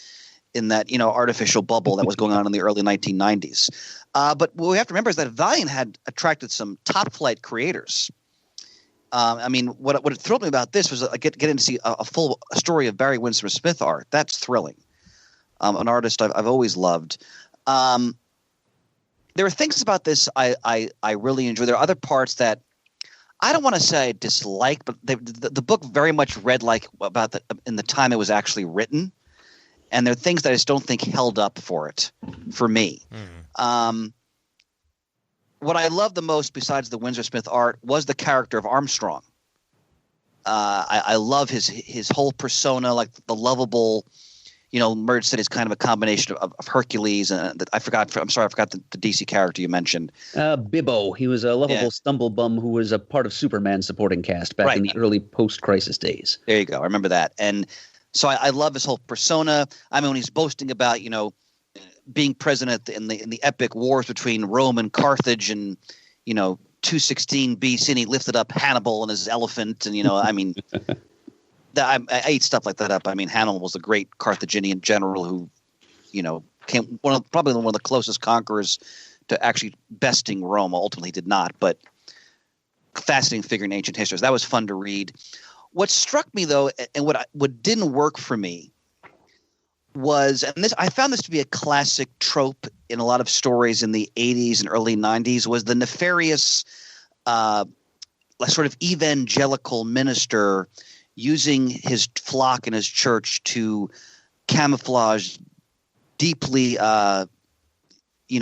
in that artificial bubble that was going on in the early 1990s. But what we have to remember is that Valiant had attracted some top flight creators. What thrilled me about this was getting to see a full story of Barry Windsor Smith art. That's thrilling. An artist I've always loved. There are things about this I really enjoy. There are other parts that I don't want to say I dislike, but the book very much read like in the time it was actually written. And there are things that I just don't think held up for me. What I love the most, besides the Windsor Smith art, was the character of Armstrong. I love his whole persona, like the lovable. Merge said is kind of a combination of Hercules and I forgot the DC character you mentioned. Bibbo. He was a lovable stumblebum who was a part of Superman's supporting cast back in the early post-crisis days. There you go. I remember that. And so I love his whole persona. When he's boasting about, being present in the epic wars between Rome and Carthage and, 216 BC, and he lifted up Hannibal and his elephant. And, I ate stuff like that up. Hannibal was a great Carthaginian general who, came probably one of the closest conquerors to actually besting Rome. Ultimately, did not, but fascinating figure in ancient history. So that was fun to read. What struck me, though, and what didn't work for me was, and I found this to be a classic trope in a lot of stories in the 80s and early 90s, was the nefarious, sort of evangelical minister using his flock and his church to camouflage deeply,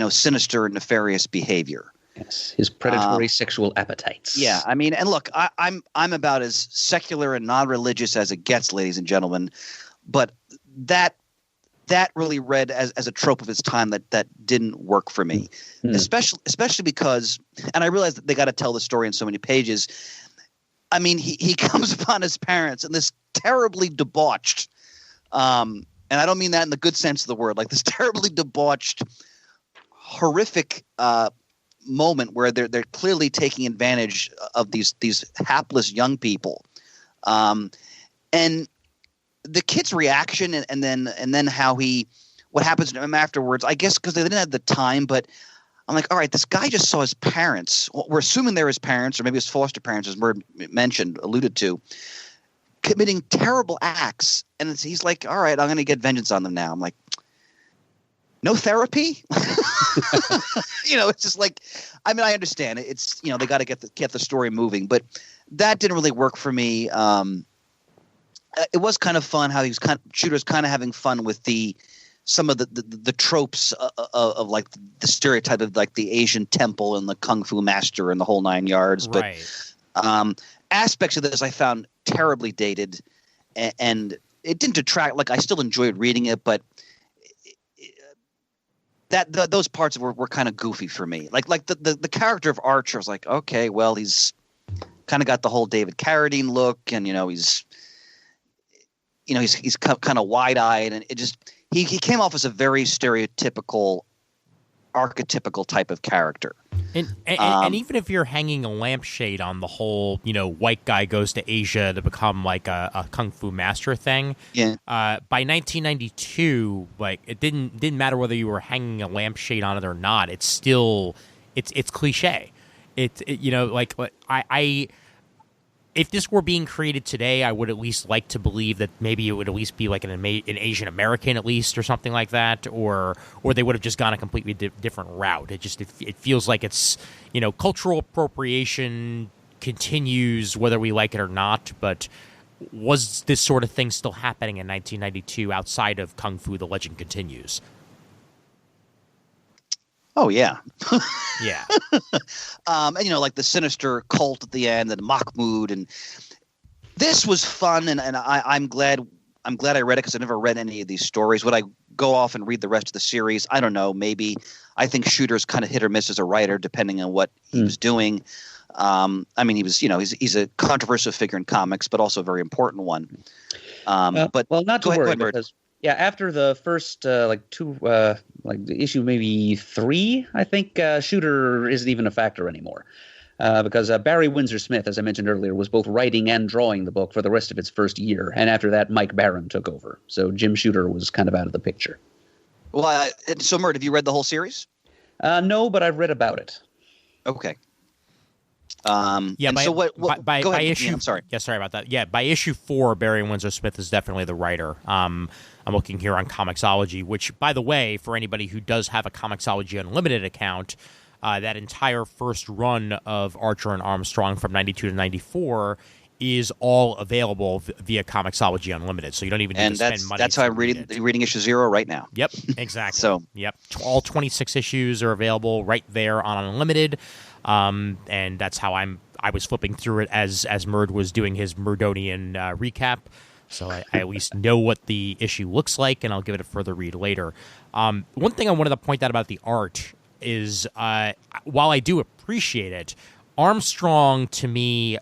sinister and nefarious behavior. Yes, his predatory sexual appetites. Yeah, and look, I'm about as secular and non-religious as it gets, ladies and gentlemen, but that really read as a trope of its time that didn't work for me, especially because, and I realize that they got to tell the story in so many pages. He comes upon his parents in this terribly debauched, and I don't mean that in the good sense of the word, like this terribly debauched, horrific moment where they're clearly taking advantage of these hapless young people, and the kid's reaction and then what happens to him afterwards. I guess because they didn't have the time, but I'm like, all right, this guy just saw his parents. Well, we're assuming they're his parents or maybe his foster parents, as Murd alluded to, committing terrible acts, and he's like, all right, I'm going to get vengeance on them now. I'm like, no therapy. It's just like, I understand it. It's, they got to get the story moving, but that didn't really work for me. It was kind of fun how Shooter's kind of having fun with some of the tropes of like the stereotype of like the Asian temple and the kung fu master and the whole nine yards. But aspects of this I found terribly dated, and it didn't detract. Like I still enjoyed reading it, but those parts were kind of goofy for me. Like the character of Archer was like, okay, well, he's kind of got the whole David Carradine look, and he's kind of wide-eyed, and it just he came off as a very stereotypical, archetypical type of character. And even if you're hanging a lampshade on the whole, white guy goes to Asia to become like a kung fu master thing. Yeah. By 1992, like it didn't matter whether you were hanging a lampshade on it or not. It's still it's cliche. If this were being created today, I would at least like to believe that maybe it would at least be like an Asian American at least or something like that, or they would have just gone a completely different route. It feels like it's cultural appropriation continues whether we like it or not. But was this sort of thing still happening in 1992 outside of Kung Fu: The Legend Continues? Oh yeah. Yeah. And like the sinister cult at the end, and the mock mood, and this was fun, and I'm glad I read it because I never read any of these stories. Would I go off and read the rest of the series? I don't know. Maybe. I think Shooter's kind of hit or miss as a writer, depending on what he was doing. He was, he's a controversial figure in comics, but also a very important one. But not to go worry ahead, Bert. because after the first issue maybe 3, I think Shooter isn't even a factor anymore. Because Barry Windsor Smith, as I mentioned earlier, was both writing and drawing the book for the rest of its first year, and after that, Mike Barron took over. So Jim Shooter was kind of out of the picture. Well, so Mert, have you read the whole series? No, but I've read about it. Okay. By issue. Yeah, I'm sorry. Yeah, sorry about that. Yeah, by issue 4, Barry Windsor Smith is definitely the writer. I'm looking here on Comixology, which, by the way, for anybody who does have a Comixology Unlimited account, that entire first run of Archer and Armstrong from 92 to 94 is all available via Comixology Unlimited, so you don't even need to spend money. That's how I'm reading issue 0 right now. Yep, exactly. All 26 issues are available right there on Unlimited, and that's how I was flipping through it as Murd was doing his Murdonian recap. So I at least know what the issue looks like, and I'll give it a further read later. One thing I wanted to point out about the art is, while I do appreciate it, Armstrong to me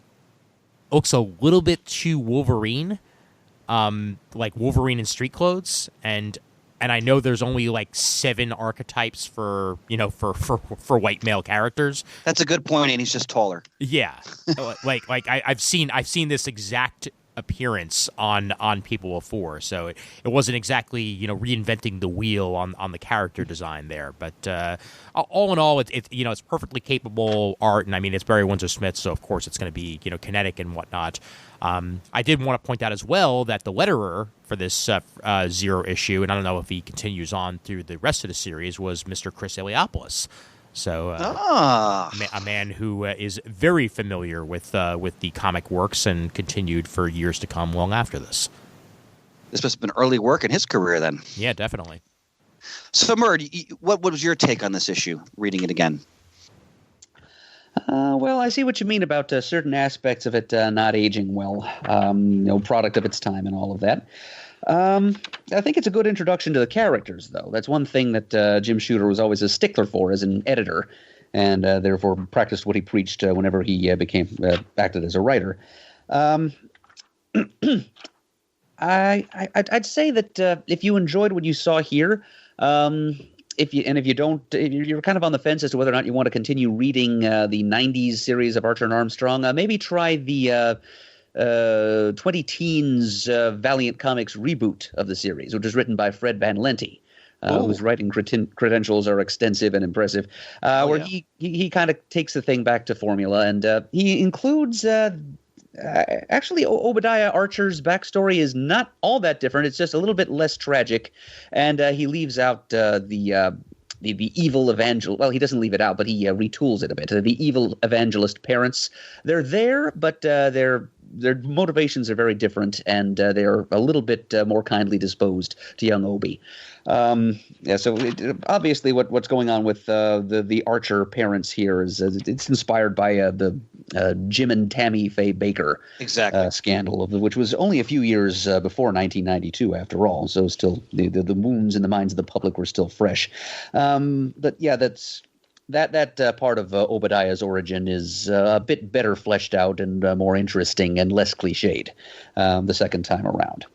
looks a little bit too Wolverine, like Wolverine in street clothes, and I know there's only like 7 archetypes for white male characters. That's a good point, and he's just taller. Yeah, I've seen this exact appearance on people before, so it wasn't exactly reinventing the wheel on the character design there, but all in all, it's perfectly capable art, and I mean it's Barry Windsor Smith, so of course it's going to be kinetic and whatnot. I did want to point out as well that the letterer for this 0 issue, and I don't know if he continues on through the rest of the series, was Mr. Chris Eliopoulos. So a man who is very familiar with the comic works and continued for years to come long after this. This must have been early work in his career then. Yeah, definitely. So, Murd, what was your take on this issue, reading it again? Well, I see what you mean about certain aspects of it not aging well, product of its time and all of that. I think it's a good introduction to the characters, though. That's one thing that Jim Shooter was always a stickler for as an editor, and therefore practiced what he preached whenever he acted as a writer. I'd say that if you enjoyed what you saw here, if you don't, you're kind of on the fence as to whether or not you want to continue reading the 90s series of Archer and Armstrong, maybe try the 20-teens Valiant Comics reboot of the series, which was written by Fred Van Lente, whose writing credentials are extensive and impressive, he kind of takes the thing back to formula, and he includes actually Obadiah Archer's backstory is not all that different. It's just a little bit less tragic, and he leaves out the evil evangelist. Well, he doesn't leave it out, but he retools it a bit. The evil evangelist parents, they're there, but their motivations are very different, and they're a little bit more kindly disposed to young Obi. So obviously what's going on with the Archer parents here is it's inspired by the Jim and Tammy Faye Baker scandal, which was only a few years before 1992, after all. So still the wounds in the minds of the public were still fresh. But yeah, that part of Obadiah's origin is a bit better fleshed out and more interesting and less cliched the second time around.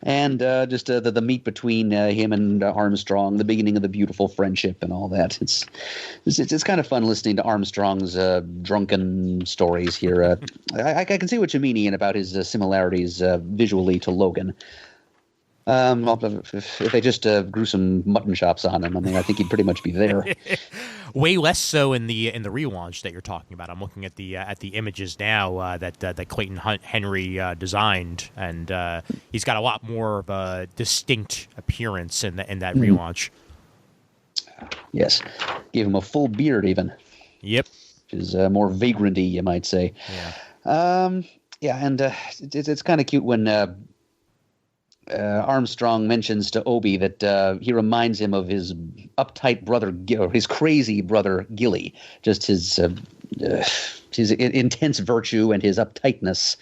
And just the meet between him and Armstrong, the beginning of the beautiful friendship and all that. It's kind of fun listening to Armstrong's drunken stories here. I can see what you mean, Ian, about his similarities visually to Logan. If they just grew some mutton chops on him, I mean, I think he'd pretty much be there. Way less so in the relaunch that you're talking about. I'm looking at the images now that Clayton Henry designed, and he's got a lot more of a distinct appearance in that relaunch. Yes, gave him a full beard even. Yep, which is more vagrant-y, you might say. Yeah, and it's kind of cute when. Armstrong mentions to Obi that he reminds him of his uptight brother, or his crazy brother Gilly, just his intense virtue and his uptightness.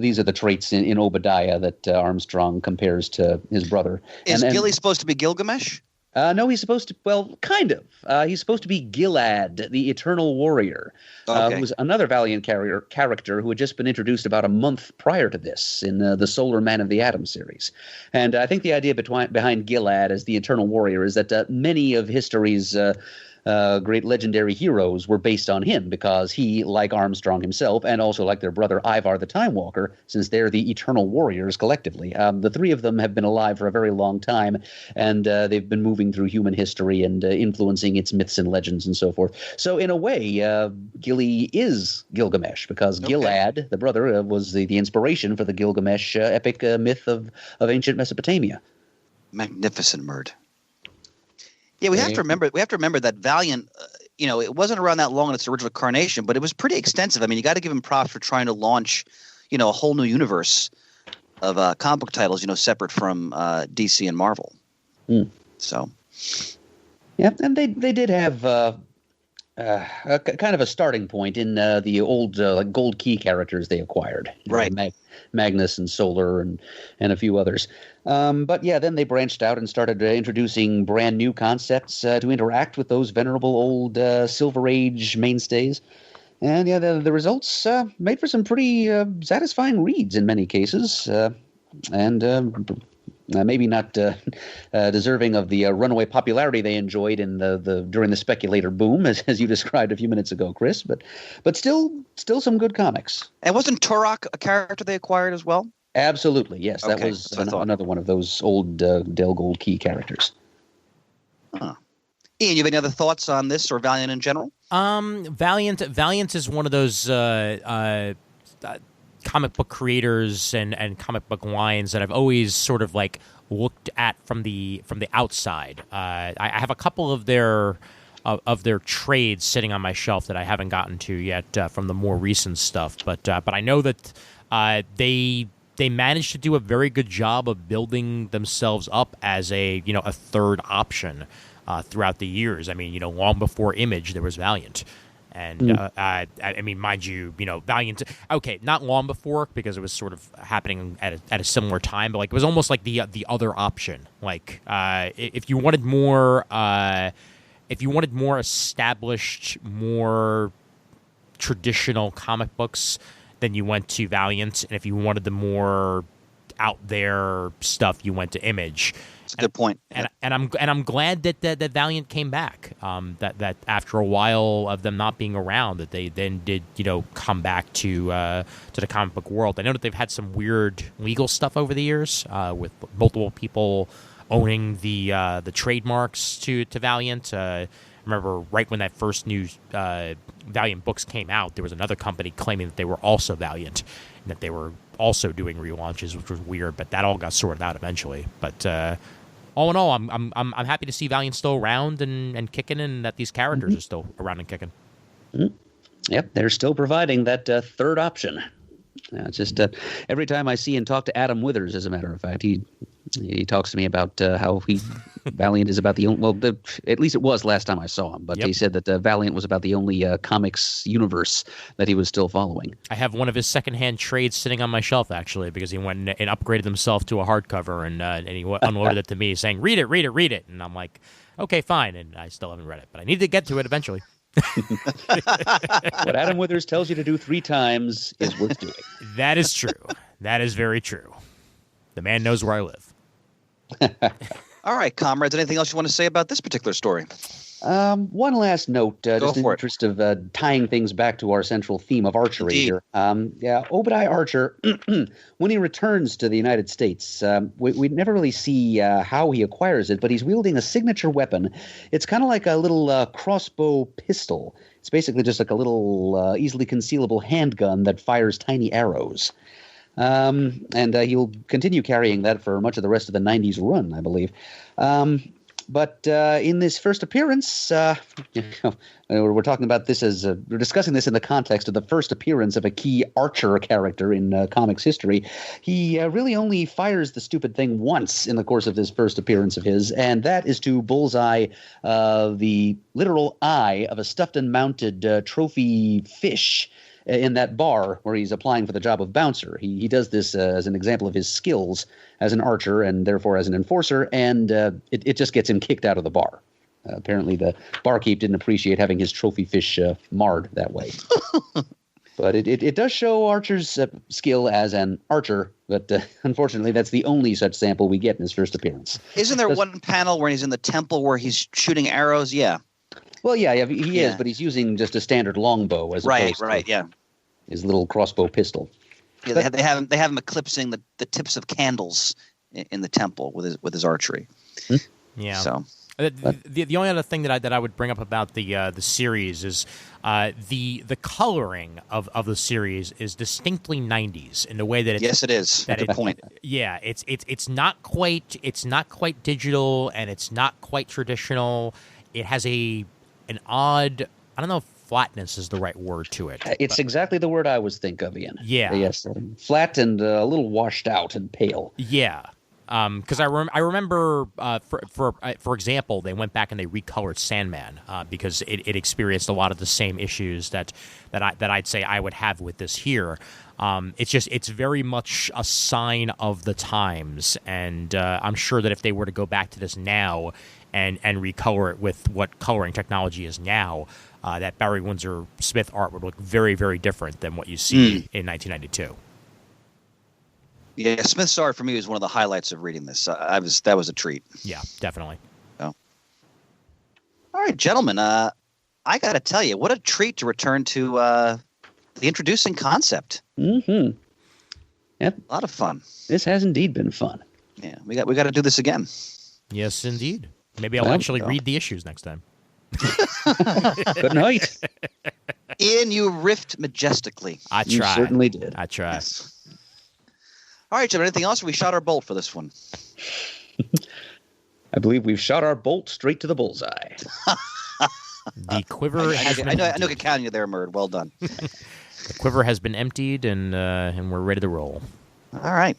These are the traits in Obadiah that Armstrong compares to his brother. Is Gilly supposed to be Gilgamesh? No, he's supposed to, well, kind of. He's supposed to be Gilad, the Eternal Warrior, who was another Valiant character who had just been introduced about a month prior to this in the Solar Man of the Atom series. And I think the idea behind Gilad as the Eternal Warrior is that many of history's great legendary heroes were based on him because he, like Armstrong himself, and also like their brother Ivar the Time Walker, since they're the Eternal Warriors collectively. The three of them have been alive for a very long time, and they've been moving through human history and influencing its myths and legends and so forth. So in a way, Gilly is Gilgamesh because Gilad, the brother, was the inspiration for the Gilgamesh epic myth of ancient Mesopotamia. Magnificent, Murd. Yeah, we have to remember that Valiant, it wasn't around that long in its original incarnation, but it was pretty extensive. I mean, you got to give him props for trying to launch, a whole new universe of comic book titles, separate from DC and Marvel. So, yeah, and they did have a kind of a starting point in the old Gold Key characters they acquired, right? Magnus and Solar and a few others. But yeah, then they branched out and started introducing brand new concepts to interact with those venerable old Silver Age mainstays. And yeah, the results made for some pretty satisfying reads in many cases, and maybe not deserving of the runaway popularity they enjoyed in during the speculator boom, as you described a few minutes ago, Chris. But still some good comics. And wasn't Turok a character they acquired as well? Absolutely, yes. That was another one of those old Del Gold Key characters. Huh. Ian, you have any other thoughts on this or Valiant in general? Valiant is one of those comic book creators and comic book lines that I've always sort of like looked at from the outside. I have a couple of their trades sitting on my shelf that I haven't gotten to yet from the more recent stuff, but I know that they managed to do a very good job of building themselves up as a third option throughout the years. I mean, long before Image, there was Valiant. And I mean, mind you, Valiant. Okay, not long before because it was sort of happening at a similar time, but like it was almost like the other option. Like if you wanted more established, more traditional comic books, then you went to Valiant, and if you wanted the more out there stuff, you went to Image. That's a good point. And I'm glad that Valiant came back. That after a while of them not being around, that they then did come back to the comic book world. I know that they've had some weird legal stuff over the years with multiple people owning the trademarks to Valiant. I remember right when that first new Valiant books came out, there was another company claiming that they were also Valiant and that they were also doing relaunches, which was weird. But that all got sorted out eventually. But all in all, I'm happy to see Valiant still around and kicking, and that these characters are still around and kicking. Yep, they're still providing that third option. It's just every time I see and talk to Adam Withers, as a matter of fact, he talks to me about how Valiant is about the only, at least it was last time I saw him, but he said that Valiant was about the only comics universe that he was still following. I have one of his secondhand trades sitting on my shelf, actually, because he went and upgraded himself to a hardcover, and he unloaded it to me saying, read it. And I'm like, okay, fine. And I still haven't read it, but I need to get to it eventually. What Adam Withers tells you to do 3 times is worth doing. That is true. That is very true. The man knows where I live. All right, comrades. Anything else you want to say about this particular story? One last note, just in the interest of tying things back to our central theme of archery here. Obadiah Archer, when he returns to the United States, we never really see how he acquires it, but he's wielding a signature weapon. It's kind of like a little crossbow pistol. It's basically just like a little easily concealable handgun that fires tiny arrows. And he'll continue carrying that for much of the rest of the 90s run, I believe. But in this first appearance, we're talking about this as we're discussing this in the context of the first appearance of a key Archer character in comics history. He really only fires the stupid thing once in the course of this first appearance of his, and that is to bullseye the literal eye of a stuffed and mounted trophy fish in that bar where he's applying for the job of bouncer. He does this as an example of his skills as an archer and therefore as an enforcer, and it just gets him kicked out of the bar. Apparently the barkeep didn't appreciate having his trophy fish marred that way. But it does show Archer's skill as an archer, but unfortunately that's the only such sample we get in his first appearance. Isn't there one panel where he's in the temple where he's shooting arrows? Yeah. Well, yeah, he is, but he's using just a standard longbow as opposed to his little crossbow pistol. Yeah, they have him eclipsing the tips of candles in the temple with his archery. Yeah. So the only other thing that I would bring up about the series is the coloring of the series is distinctly 90s in the way that it is. That's a point. Yeah, it's not quite digital and it's not quite traditional. It has an odd, I don't know if flatness is the right word to it. It's exactly the word I was thinking of, Ian. Yeah. Yes, flat and a little washed out and pale. Yeah. Because I remember, for example, they went back and they recolored Sandman because it experienced a lot of the same issues that I'd say I would have with this here. It's very much a sign of the times, and I'm sure that if they were to go back to this now and recolor it with what coloring technology is now, that Barry Windsor Smith art would look very, very different than what you see in 1992. Yeah, Smith's art for me was one of the highlights of reading this. That was a treat. Yeah, definitely. Oh. All right, gentlemen. I got to tell you, what a treat to return to the introducing concept. Mm-hmm. Yep. A lot of fun. This has indeed been fun. Yeah, we got to do this again. Yes, indeed. Maybe I'll actually read the issues next time. Good night. Ian, you riffed majestically. I tried. You certainly did. I tried. Yes. All right, Jim, anything else? We shot our bolt for this one. I believe we've shot our bolt straight to the bullseye. The quiver has been I know I counting you there, Murd. Well done. The quiver has been emptied, and we're ready to roll. All right.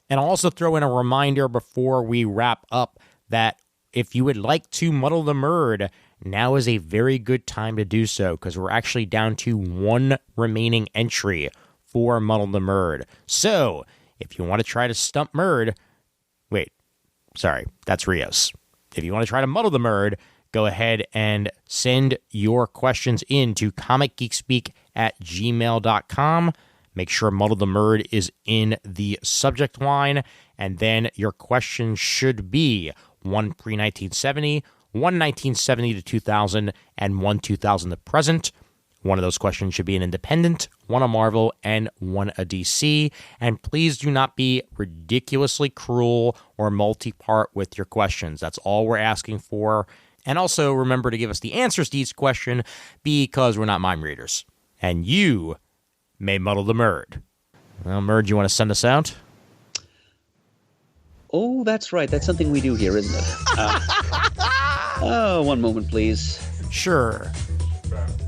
And I'll also throw in a reminder before we wrap up that if you would like to muddle the Murd, now is a very good time to do so, because we're actually down to one remaining entry for Muddle the Murd. So, if you want to try to stump Murd, that's Rios. If you want to try to muddle the Murd, go ahead and send your questions in to comicgeekspeak@gmail.com. Make sure Muddle the Murd is in the subject line, and then your question should be one pre-1970, one 1970 to 2000, and one 2000 to present. One of those questions should be an independent, one a Marvel, and one a DC. And please do not be ridiculously cruel or multi-part with your questions. That's all we're asking for. And also remember to give us the answers to each question, because we're not mind readers. And you may muddle the Murd. Well, Murd, you want to send us out? Oh, that's right. That's something we do here, isn't it? One moment, please. Sure.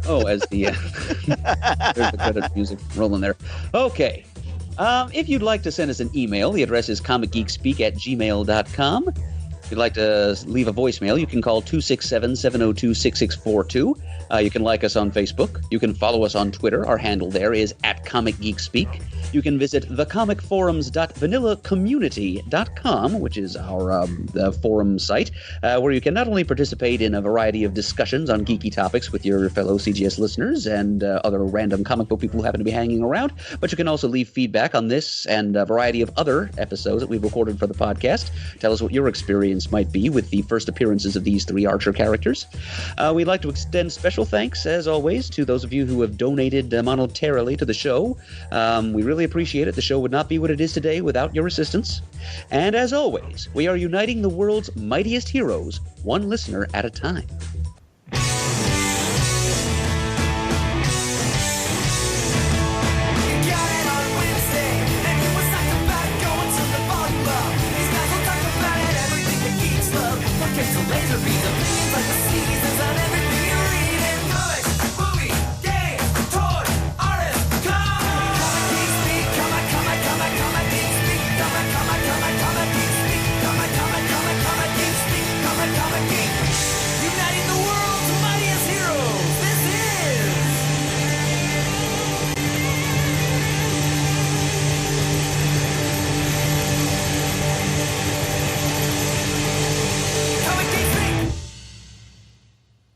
Oh, as the there's the credit music rolling there. Okay. If you'd like to send us an email, the address is comicgeekspeak@gmail.com. If you'd like to leave a voicemail, you can call 267-702-6642. You can like us on Facebook. You can follow us on Twitter. Our handle there is @comicgeekspeak. You can visit thecomicforums.vanillacommunity.com, which is our forum site, where you can not only participate in a variety of discussions on geeky topics with your fellow CGS listeners and other random comic book people who happen to be hanging around, but you can also leave feedback on this and a variety of other episodes that we've recorded for the podcast. Tell us what your experience might be with the first appearances of these three Archer characters. We'd like to extend special thanks, as always, to those of you who have donated monetarily to the show. We really appreciate it. The show would not be what it is today without your assistance. And as always, we are uniting the world's mightiest heroes, one listener at a time. masterpiece of